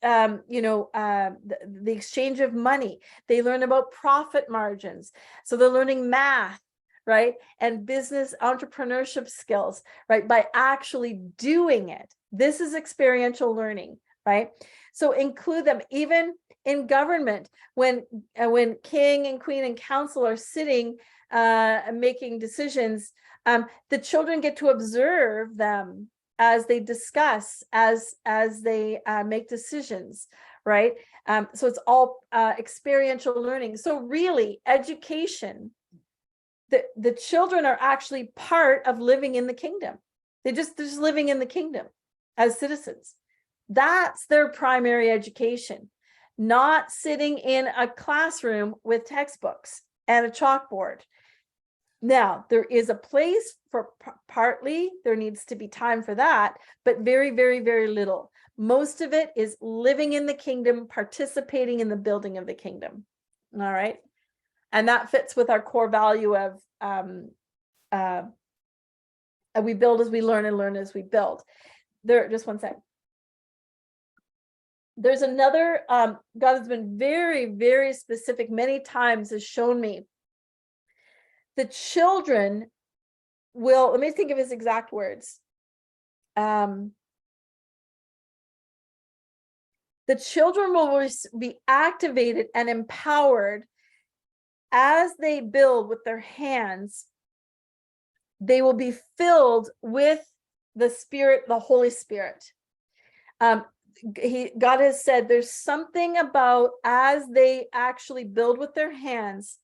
the exchange of money. They learn about profit margins. So they're learning math, right? And business entrepreneurship skills, right? By actually doing it. This is experiential learning, right? So include them even in government when king and queen and council are sitting making decisions. The children get to observe them as they discuss, as they make decisions, right? So it's all experiential learning. So really, education, the children are actually part of living in the kingdom. They're just living in the kingdom as citizens. That's their primary education, not sitting in a classroom with textbooks and a chalkboard. Now, there is a place for partly, there needs to be time for that, but very, very, very little. Most of it is living in the kingdom, participating in the building of the kingdom. All right. And that fits with our core value of we build as we learn and learn as we build. There, just one sec. There's another, God has been very, very specific many times, has shown me the children will, let me think of his exact words. The children will be activated and empowered as they build with their hands. They will be filled with the Spirit, the Holy Spirit. God has said there's something about as they actually build with their hands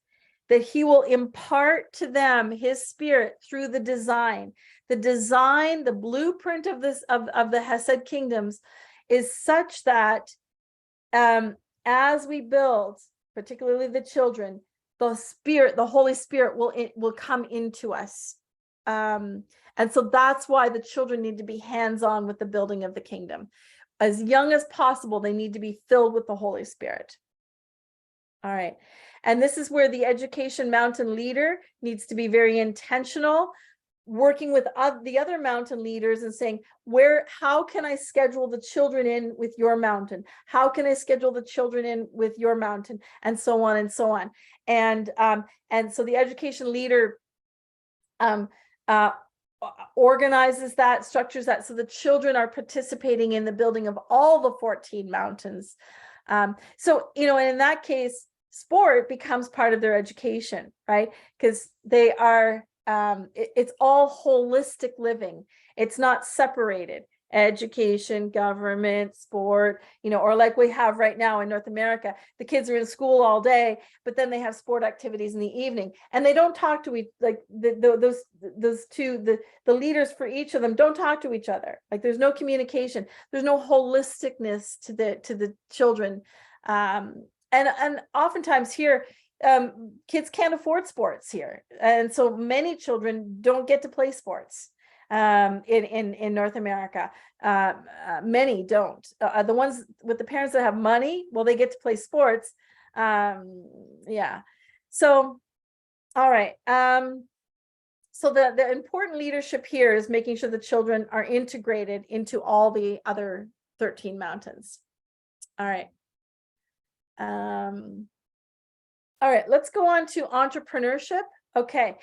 that he will impart to them his Spirit through the design. The design, the blueprint of this of the Hesed kingdoms is such that as we build, particularly the children, the Spirit, the Holy Spirit will come into us. And so that's why the children need to be hands-on with the building of the kingdom. As young as possible, they need to be filled with the Holy Spirit. All right. And this is where the Education Mountain leader needs to be very intentional, working with the other mountain leaders and saying, how can I schedule the children in with your mountain? How can I schedule the children in with your mountain? And so on and so on. And so the education leader organizes that, structures that, so the children are participating in the building of all the 14 mountains. So, in that case, sport becomes part of their education, right? Because they are, it's all holistic living. It's not separated. Education, government, sport, or like we have right now in North America, the kids are in school all day, but then they have sport activities in the evening, and they don't talk to each, like those two, the leaders for each of them don't talk to each other. Like there's no communication, there's no holisticness to the children, and oftentimes here, kids can't afford sports here, and so many children don't get to play sports. In North America, many don't. The ones with the parents that have money, well, they get to play sports. Yeah. So, all right. So the important leadership here is making sure the children are integrated into all the other 13 mountains. All right. All right, let's go on to entrepreneurship. Okay.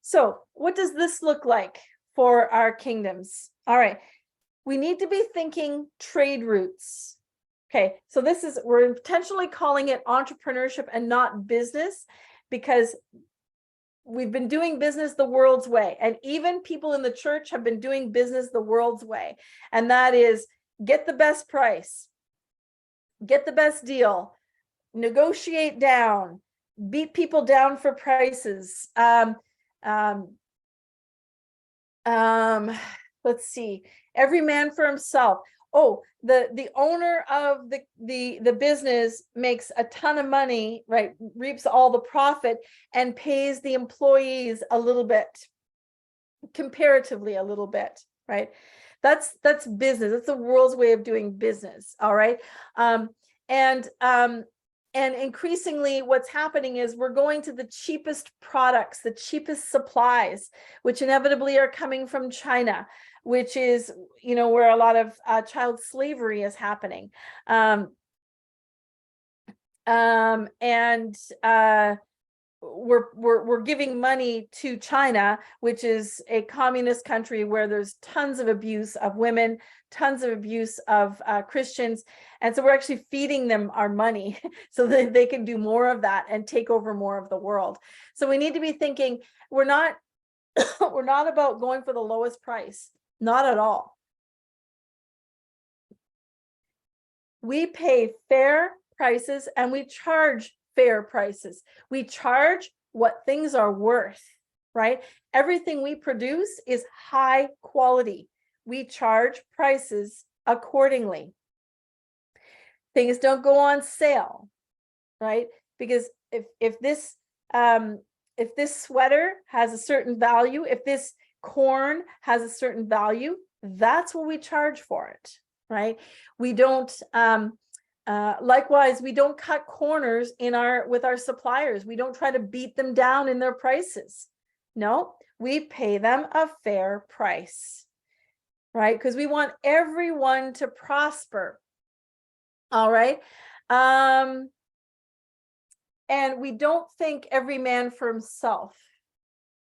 So what does this look like for our kingdoms? All right, we need to be thinking trade routes. Okay, so we're intentionally calling it entrepreneurship and not business, because we've been doing business the world's way, and even people in the church have been doing business the world's way, and that is get the best price, get the best deal, negotiate down, beat people down for prices. Let's see, every man for himself. Oh, the owner of the business makes a ton of money, right? Reaps all the profit and pays the employees a little bit, comparatively a little bit, right? That's business. That's the world's way of doing business. All right. And increasingly what's happening is we're going to the cheapest products, the cheapest supplies, which inevitably are coming from China, which is, where a lot of child slavery is happening. We're giving money to China, which is a communist country where there's tons of abuse of women, tons of abuse of Christians. And so we're actually feeding them our money so that they can do more of that and take over more of the world. So we need to be thinking, we're not about going for the lowest price, not at all. We pay fair prices and we charge fair prices. We charge what things are worth, right? Everything we produce is high quality. We charge prices accordingly. Things don't go on sale, right? Because if this sweater has a certain value, if this corn has a certain value, that's what we charge for it, right? We don't likewise, we don't cut corners with our suppliers. We don't try to beat them down in their prices. No, we pay them a fair price, right? Because we want everyone to prosper. All right. And we don't think every man for himself.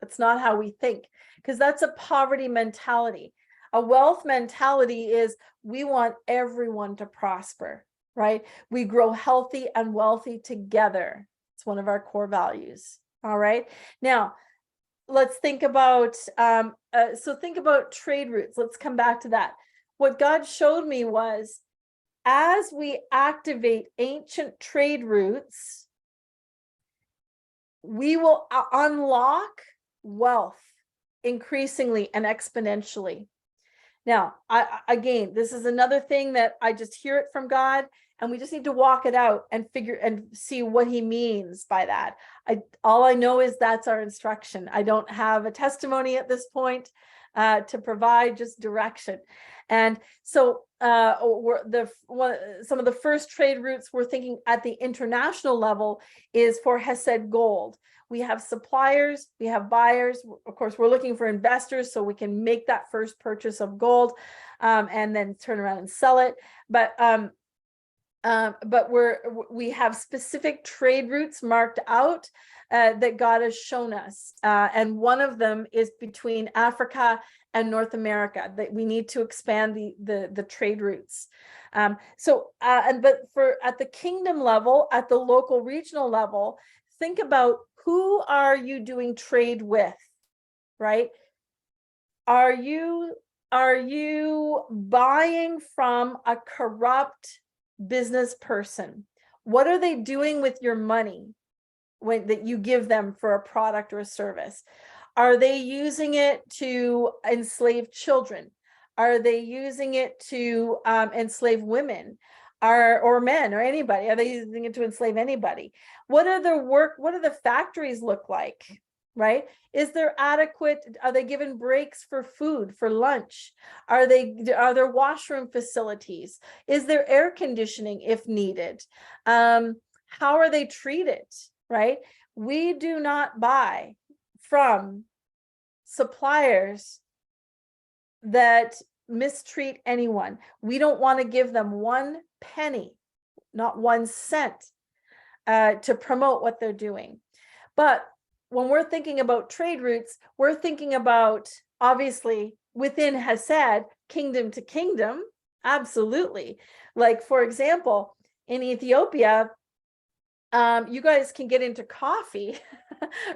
That's not how we think, because that's a poverty mentality. A wealth mentality is we want everyone to prosper. right? We grow healthy and wealthy together. It's one of our core values. All right. Now, let's think about, so think about trade routes. Let's come back to that. What God showed me was, as we activate ancient trade routes, we will unlock wealth increasingly and exponentially. Now, again, this is another thing that I just hear it from God, and we just need to walk it out and figure and see what he means by that. All I know is that's our instruction. I don't have a testimony at this point to provide, just direction. And so some of the first trade routes we're thinking at the international level is for Hesed Gold. We have suppliers, we have buyers. Of course, we're looking for investors so we can make that first purchase of gold and then turn around and sell it. But we have specific trade routes marked out that God has shown us. And one of them is between Africa and North America, that we need to expand the trade routes. But at the kingdom level, at the local regional level, think about, who are you doing trade with, right? Are you buying from a corrupt business person? What are they doing with your money that you give them for a product or a service? Are they using it to enslave children? Are they using it to enslave women? Or men, or anybody? Are they using it to enslave anybody? What do the factories look like, right? Is there adequate, are they given breaks for food, for lunch? Are there washroom facilities? Is there air conditioning if needed? How are they treated, right? We do not buy from suppliers that mistreat anyone. We don't want to give them 1 penny, not 1 cent, to promote what they're doing. But when we're thinking about trade routes, we're thinking about, obviously, within Hesed, kingdom to kingdom, absolutely. Like, for example, in Ethiopia, you guys can get into coffee,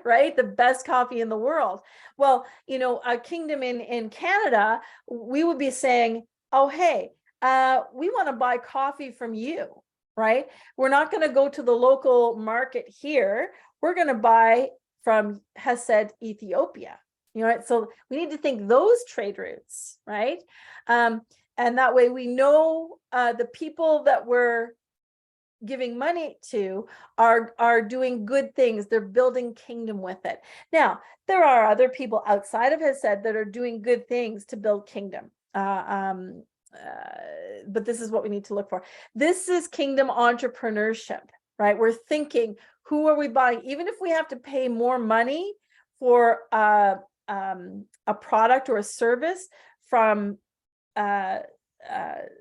right? The best coffee in the world. Well, a kingdom in Canada, we would be saying, oh, hey, we want to buy coffee from you, right? We're not going to go to the local market here. We're going to buy from Hesed, Ethiopia. Right? So we need to think those trade routes, right? And that way we know the people that we're giving money to are doing good things. They're building kingdom with it. Now, there are other people outside of Hesed that are doing good things to build kingdom. But this is what we need to look for. This is kingdom entrepreneurship, right? We're thinking, who are we buying? Even if we have to pay more money for a product or a service from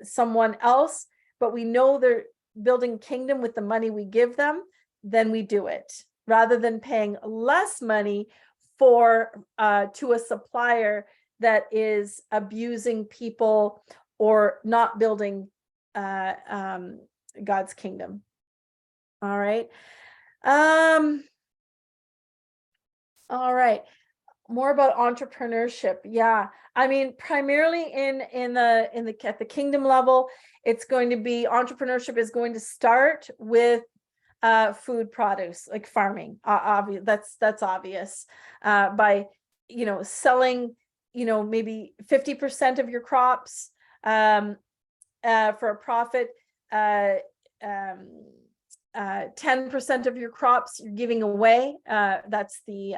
someone else, but we know they're building kingdom with the money we give them, then we do it, rather than paying less money to a supplier that is abusing people or not building God's kingdom. All right. All right. More about entrepreneurship. Yeah. I mean, primarily at the kingdom level, it's going to be, entrepreneurship is going to start with food produce, like farming. That's obvious. By selling maybe 50% of your crops for a profit, 10% of your crops you're giving away. That's the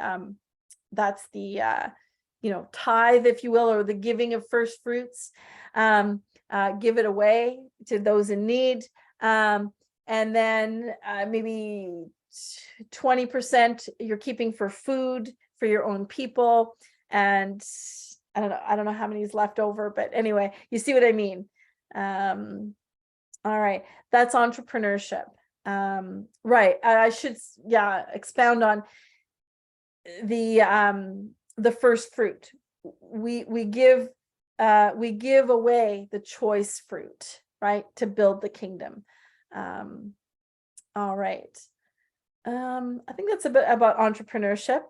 tithe, if you will, or the giving of first fruits. Give it away to those in need. And then maybe 20% you're keeping for food for your own people. And I don't know how many is left over, but anyway, you see what I mean. All right, that's entrepreneurship. Right. I should expound on the first fruit. We give away the choice fruit, right, to build the kingdom. All right. I think that's a bit about entrepreneurship.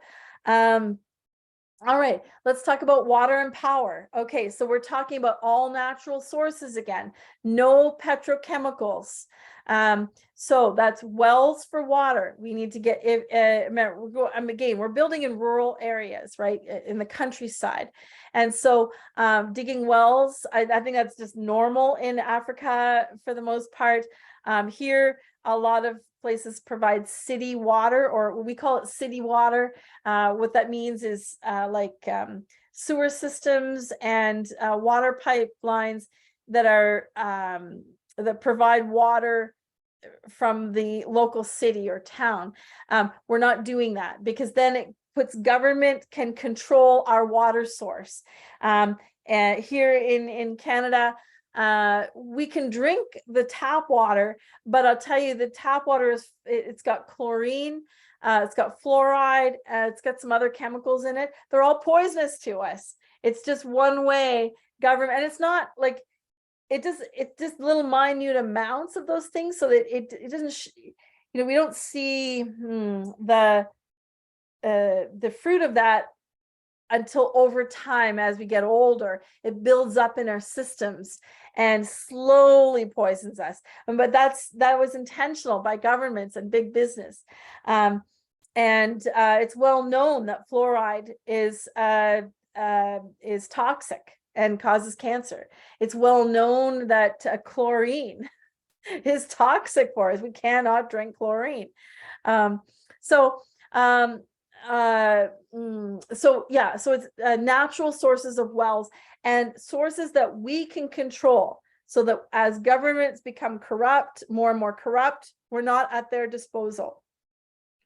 All right, let's talk about water and power. Okay, so we're talking about all natural sources again, no petrochemicals. So that's wells for water. We need to get it. Again, we're building in rural areas, right, in the countryside, and so digging wells. I think that's just normal in Africa for the most part. Here, a lot of places provide city water, or we call it city water. What that means is sewer systems and water pipelines that are that provide water from the local city or town. We're not doing that because then it puts government can control our water source. And here in Canada, we can drink the tap water, but I'll tell you, the tap water it's got chlorine, it's got fluoride, it's got some other chemicals in it. They're all poisonous to us. It's just one way government, and it's not like it's just little minute amounts of those things, so that it doesn't, we don't see the fruit of that until over time. As we get older, it builds up in our systems and slowly poisons us. But that was intentional by governments and big business. And it's well known that fluoride is toxic and causes cancer. It's well known that chlorine is toxic for us. We cannot drink chlorine. So it's natural sources of wells and sources that we can control, so that as governments become corrupt, more and more corrupt, we're not at their disposal.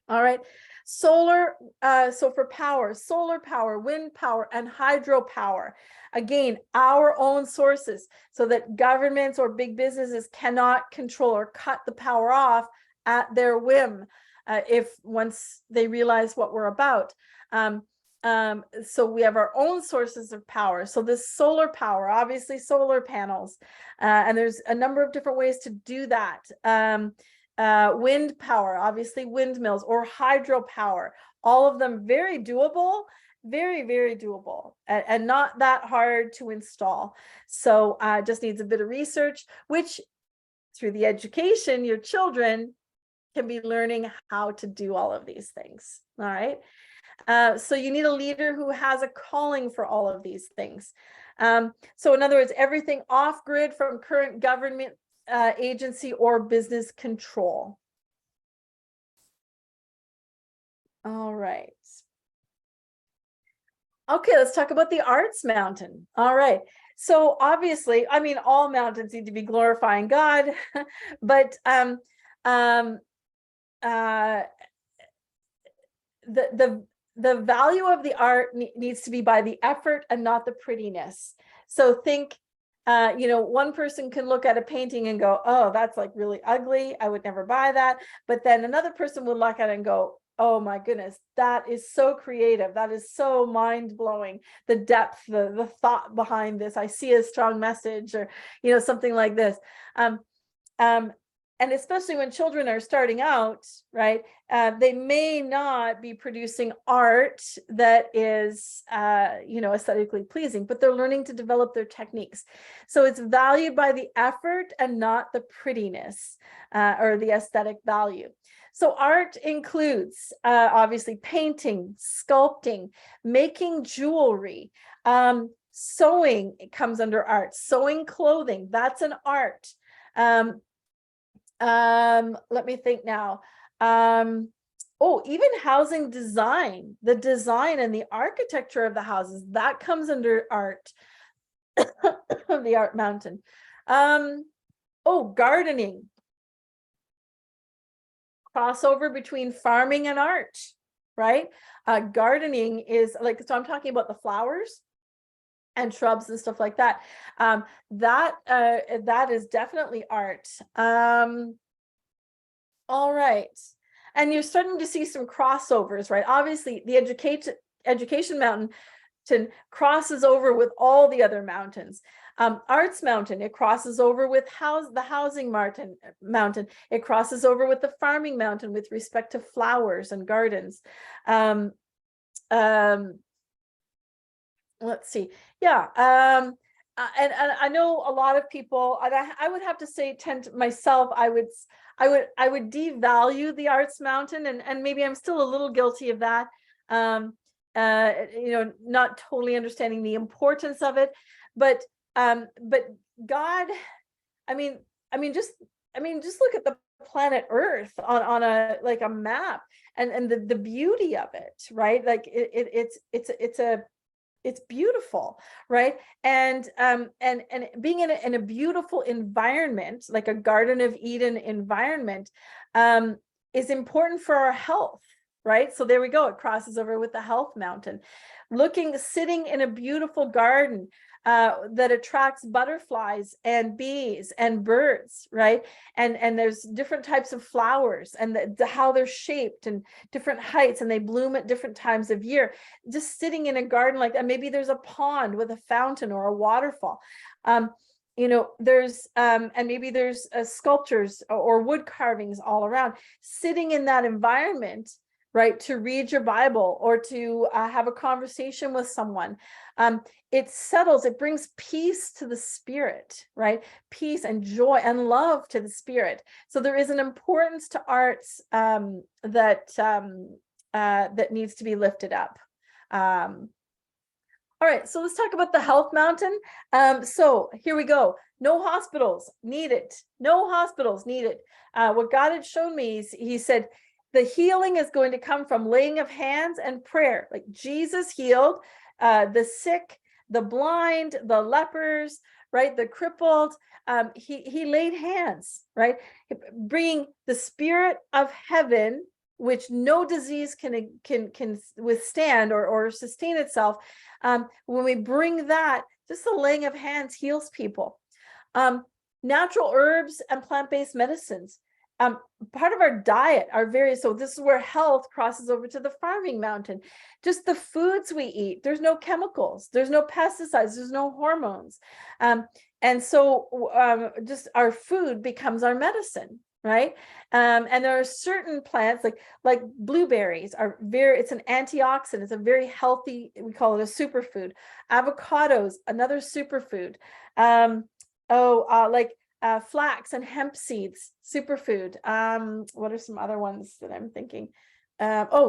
All right, solar, so for power, solar power, wind power, and hydropower. Again, our own sources, so that governments or big businesses cannot control or cut the power off at their whim. If once they realize what we're about. So we have our own sources of power. So this solar power, obviously solar panels, and there's a number of different ways to do that. Wind power, obviously windmills, or hydropower, all of them very doable, very, very doable, and not that hard to install. So just needs a bit of research, which through the education, your children can be learning how to do all of these things. All right. So you need a leader who has a calling for all of these things. So in other words, everything off grid from current government agency or business control. All right. Okay, let's talk about the arts mountain. All right. So obviously, I mean, all mountains need to be glorifying God, but the value of the art needs to be by the effort and not the prettiness. So think, one person can look at a painting and go, oh, that's like really ugly, I would never buy that. But then another person would look at it and go, oh my goodness, that is so creative, that is so mind-blowing, the depth, the thought behind this, I see a strong message, or something like this. And especially when children are starting out, right, they may not be producing art that is, aesthetically pleasing, but they're learning to develop their techniques. So it's valued by the effort and not the prettiness or the aesthetic value. So art includes, obviously, painting, sculpting, making jewelry, sewing. It comes under art. Sewing clothing, that's an art. Let me think now. Even housing design, the design and the architecture of the houses, that comes under art, the art mountain. Gardening, crossover between farming and art, right? Gardening is like, so I'm talking about the flowers and shrubs and stuff like that. That is definitely art. All right. And you're starting to see some crossovers, right? Obviously, the education mountain crosses over with all the other mountains. Arts Mountain, it crosses over with the housing mountain. It crosses over with the farming mountain with respect to flowers and gardens. Let's see. Yeah. And I know a lot of people, and I would have to say, myself, I would devalue the Arts Mountain, and maybe I'm still a little guilty of that. Not totally understanding the importance of it, but God, just look at the planet Earth on a map, and the beauty of it, right? Like it's beautiful, right? And being in a beautiful environment, like a Garden of Eden environment, is important for our health, right? So there we go. It crosses over with the health mountain. Sitting in a beautiful garden that attracts butterflies and bees and birds, right? And there's different types of flowers, and how they're shaped and different heights, and they bloom at different times of year. Just sitting in a garden like that, maybe there's a pond with a fountain or a waterfall. There's and maybe there's sculptures or wood carvings all around. Sitting in that environment, right, to read your Bible or to have a conversation with someone, it settles, it brings peace to the spirit, right? Peace and joy and love to the spirit. So there is an importance to arts that needs to be lifted up. All right, so let's talk about the health mountain. So here we go. No hospitals needed. No hospitals needed. What God had shown me is, he said, the healing is going to come from laying of hands and prayer. Like Jesus healed the sick, the blind, the lepers, right? The crippled. He laid hands, right? Bringing the spirit of heaven, which no disease can withstand or sustain itself. When we bring that, just the laying of hands heals people. Natural herbs and plant-based medicines. Part of our diet are so this is where health crosses over to the farming mountain. Just the foods we eat, there's no chemicals, there's no pesticides, there's no hormones. And so just our food becomes our medicine, right? And there are certain plants like blueberries it's an antioxidant, it's a very healthy, we call it a superfood. Avocados, another superfood. Flax and hemp seeds, superfood. What are some other ones that I'm thinking?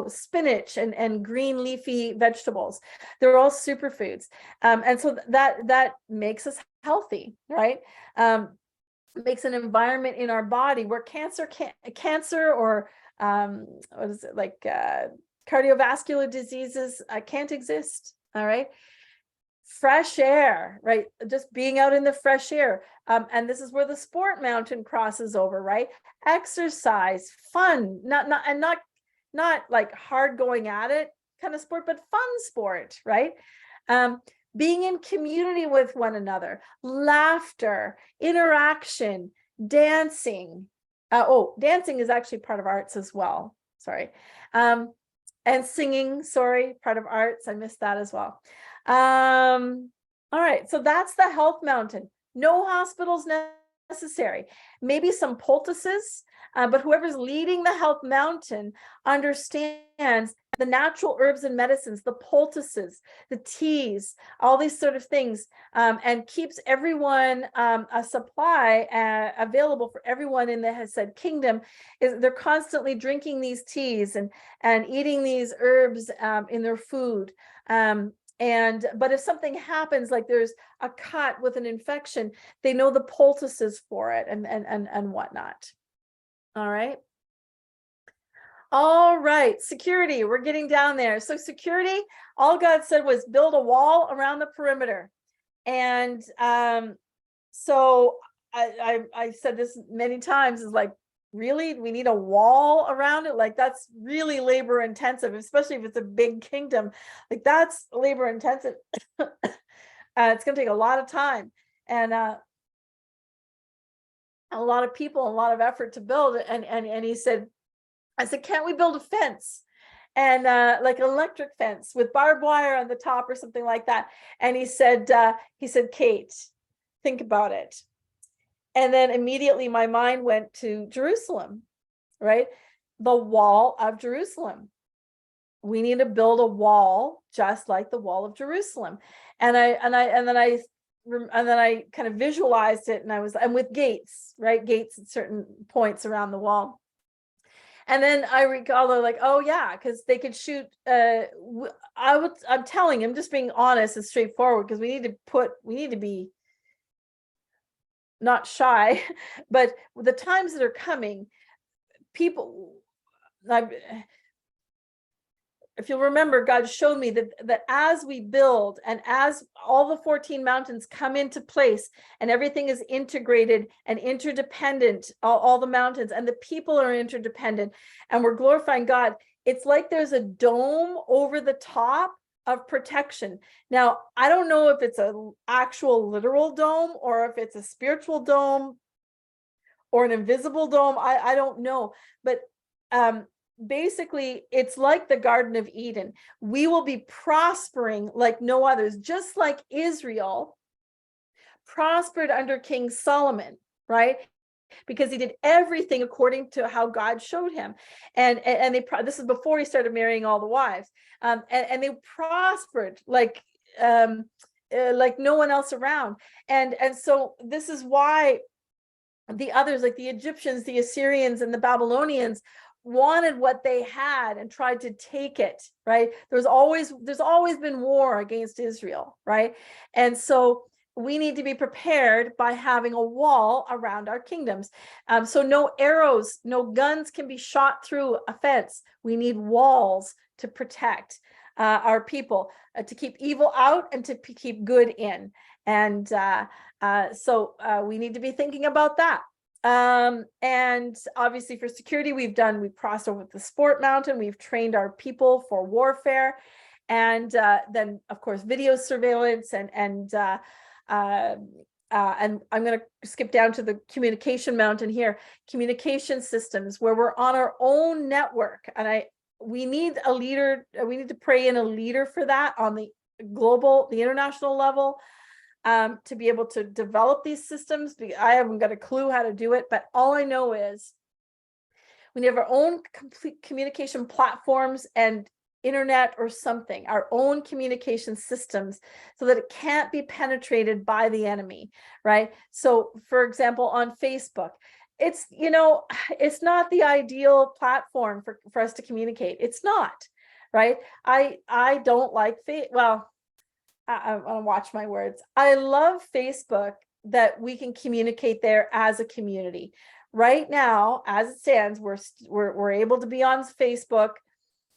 Spinach and green leafy vegetables. They're all superfoods. And so that makes us healthy, right? Makes an environment in our body where cancer or what is it, like cardiovascular diseases can't exist. All right. Fresh air, right? Just being out in the fresh air. And this is where the sport mountain crosses over, right? Exercise, fun, not like hard going at it kind of sport, but fun sport, right? Being in community with one another, laughter, interaction, dancing. Dancing is actually part of arts as well. Sorry. And singing, part of arts. I missed that as well. All right, so that's the health mountain. No hospitals necessary. Maybe some poultices, but whoever's leading the health mountain understands the natural herbs and medicines, the poultices, the teas, all these sort of things, and keeps everyone a supply available for everyone in the Hesed kingdom. They're constantly drinking these teas and eating these herbs in their food. But if something happens, like there's a cut with an infection, they know the poultices for it and whatnot. All right. All right, security, we're getting down there. So security, all God said was build a wall around the perimeter. And so I said this many times, is like, really, we need a wall around it? Like, that's really labor intensive, especially if it's a big kingdom. Like, that's labor intensive. It's going to take a lot of time and a lot of people, a lot of effort to build it. And he said, I said, can't we build a fence? and like an electric fence with barbed wire on the top or something like that. And he said, Kate, think about it. And then immediately my mind went to Jerusalem, right? The wall of Jerusalem. We need to build a wall just like the wall of Jerusalem. And then I kind of visualized it, and with gates, right? Gates at certain points around the wall. And then I recall, they're like, oh yeah, because they could shoot. I'm telling him, just being honest and straightforward, because we need to be not shy, but the times that are coming, people, if you'll remember, God showed me that as we build and as all the 14 mountains come into place and everything is integrated and interdependent, all the mountains and the people are interdependent, and we're glorifying God, it's like there's a dome over the top of protection. Now, I don't know if it's an actual literal dome or if it's a spiritual dome or an invisible dome. I don't know, but basically it's like the Garden of Eden. We will be prospering like no others, just like Israel prospered under King Solomon, right? Because he did everything according to how God showed him. And this is before he started marrying all the wives. And they prospered like no one else around. And so this is why the others, like the Egyptians, the Assyrians, and the Babylonians, wanted what they had and tried to take it, right? There's always been war against Israel, right? And so we need to be prepared by having a wall around our kingdoms. So no arrows, no guns can be shot through a fence. We need walls to protect our people, to keep evil out and to keep good in. And so we need to be thinking about that. And obviously for security, we've crossed over the sport mountain. We've trained our people for warfare. And then of course, video surveillance and I'm going to skip down to the communication mountain here, communication systems where we're on our own network. And we need a leader. We need to pray in a leader for that on the international level. To be able to develop these systems. I haven't got a clue how to do it, but all I know is we have our own complete communication platforms and internet or something, our own communication systems, so that it can't be penetrated by the enemy, right? So for example, on Facebook, it's not the ideal platform for us to communicate. It's not, right? I don't like I want to watch my words. I love Facebook that we can communicate there as a community. Right now, as it stands, we're able to be on Facebook.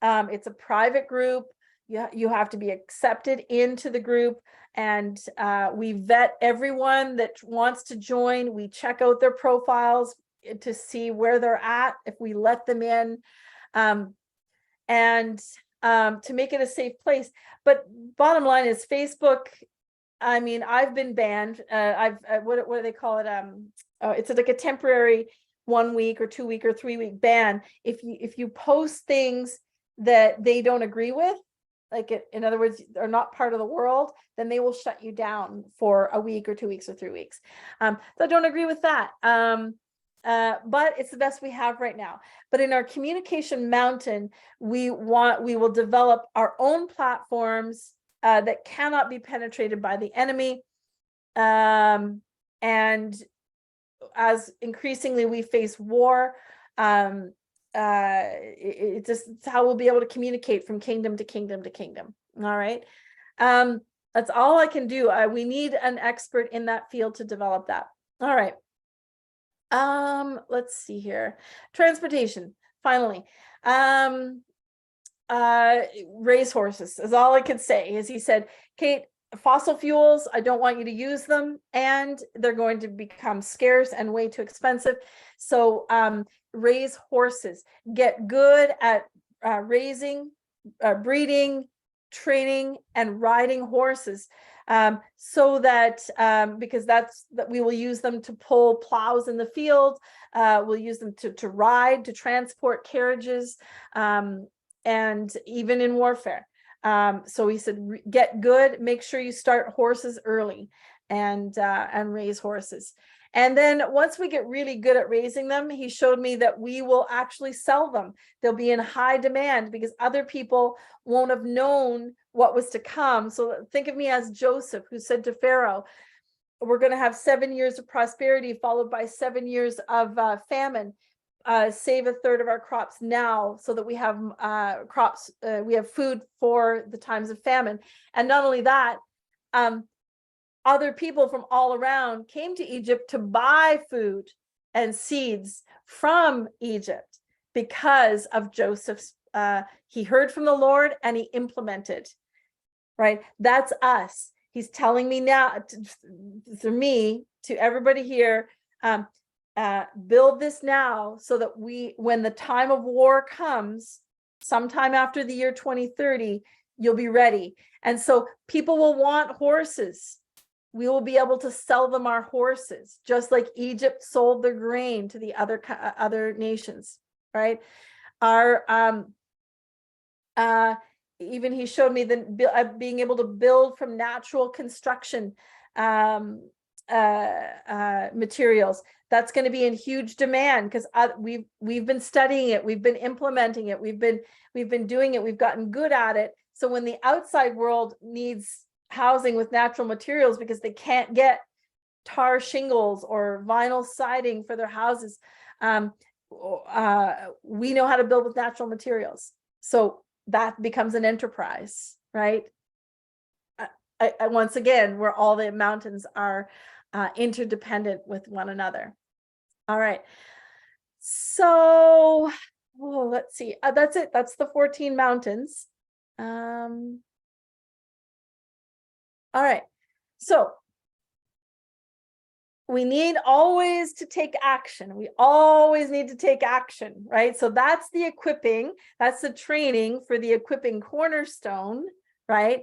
It's a private group. You have to be accepted into the group, and we vet everyone that wants to join. We check out their profiles to see where they're at if we let them in. To make it a safe place. But bottom line is Facebook, I mean, I've been banned. What do they call it? It's like a temporary 1 week or 2 week or 3 week ban. If you post things that they don't agree with, like in other words, are not part of the world, then they will shut you down for a week or 2 weeks or 3 weeks. So I don't agree with that. But it's the best we have right now. But in our communication mountain, we will develop our own platforms that cannot be penetrated by the enemy. And as increasingly we face war, it's how we'll be able to communicate from kingdom to kingdom to kingdom. All right. That's all I can do. We need an expert in that field to develop that. All right. Let's see here. Transportation, finally. Racehorses is all I could say. Is he said, Kate, fossil fuels, I don't want you to use them, and they're going to become scarce and way too expensive. So raise horses. Get good at raising, breeding, training, and riding horses. So that because that we will use them to pull plows in the field, we'll use them to ride, to transport carriages, and and even in warfare. So he said, get good, make sure you start horses early and raise horses. And then once we get really good at raising them, he showed me that we will actually sell them. They'll be in high demand because other people won't have known what was to come. So think of me as Joseph, who said to Pharaoh, we're going to have 7 years of prosperity followed by 7 years of famine. Save a third of our crops now so that we have crops, we have food for the times of famine. And not only that, other people from all around came to Egypt to buy food and seeds from Egypt because of Joseph's, he heard from the Lord and he implemented, right? That's us. He's telling me now, to me, to everybody here, build this now so that when the time of war comes, sometime after the year 2030, you'll be ready. And so people will want horses. We will be able to sell them our horses, just like Egypt sold their grain to the other nations, right? Even he showed me being able to build from natural construction materials. That's going to be in huge demand because we've been studying it, we've been implementing it, we've been doing it, we've gotten good at it. So when the outside world needs housing with natural materials because they can't get tar shingles or vinyl siding for their houses, we know how to build with natural materials. So that becomes an enterprise, right? Once again, where all the mountains are interdependent with one another. All right. So let's see. That's it. That's the 14 mountains. All right. So we need always to take action. We always need to take action, right? So that's the equipping. That's the training for the equipping cornerstone, right?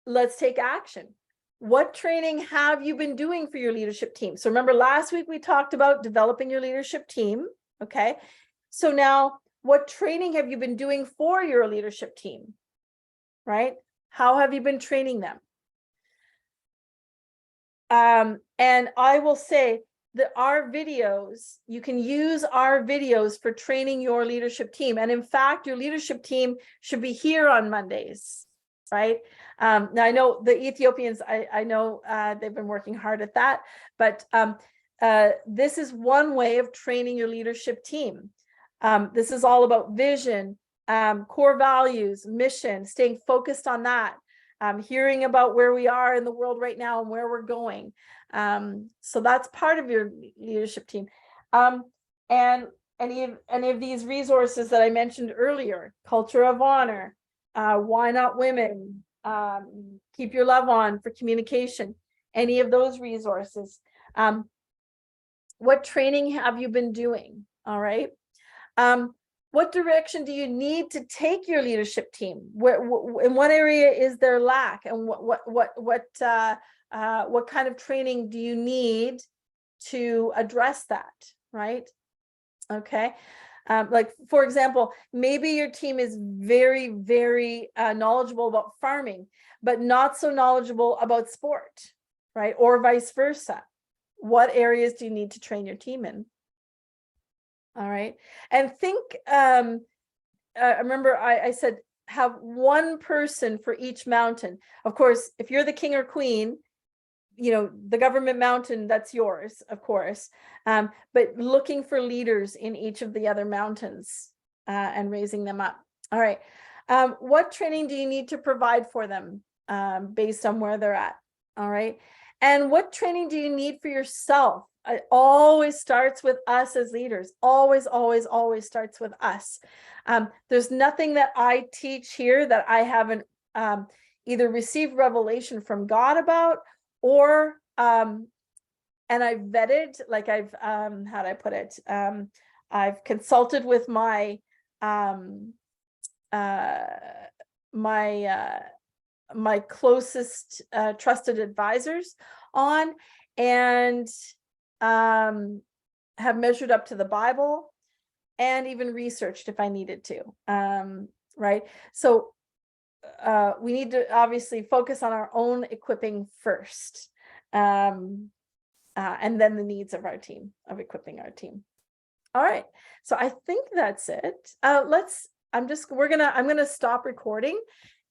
Let's take action. What training have you been doing for your leadership team? So remember last week we talked about developing your leadership team, okay? So now what training have you been doing for your leadership team, right? How have you been training them? And I will say that our videos, you can use our videos for training your leadership team. And in fact, your leadership team should be here on Mondays, right? Now I know the Ethiopians, I know they've been working hard at that, but this is one way of training your leadership team. This is all about vision, core values, mission, staying focused on that. Hearing about where we are in the world right now and where we're going. So that's part of your leadership team. And any of these resources that I mentioned earlier, culture of honor, why not women, keep your love on for communication, any of those resources. What training have you been doing? All right. What direction do you need to take your leadership team? In what area is there lack, and what kind of training do you need to address that? Right? Okay. Like for example, maybe your team is very, very knowledgeable about farming, but not so knowledgeable about sport, right? Or vice versa. What areas do you need to train your team in? All right. And think, remember I said, have one person for each mountain. Of course, if you're the king or queen, you know, the government mountain, that's yours, of course. But looking for leaders in each of the other mountains and raising them up. All right. What training do you need to provide for them based on where they're at? All right. And what training do you need for yourself? It always starts with us as leaders. Always, always, always starts with us. There's nothing that I teach here that I haven't either received revelation from God about, or and I've vetted, like I've how do I put it? I've consulted with my my closest trusted advisors on, and have measured up to the Bible, and even researched if I needed to. Right. So we need to obviously focus on our own equipping first. And then the needs of our team, of equipping our team. All right. So I think that's it. I'm gonna stop recording.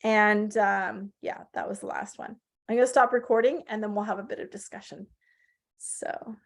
And yeah, that was the last one. I'm gonna stop recording and then we'll have a bit of discussion. So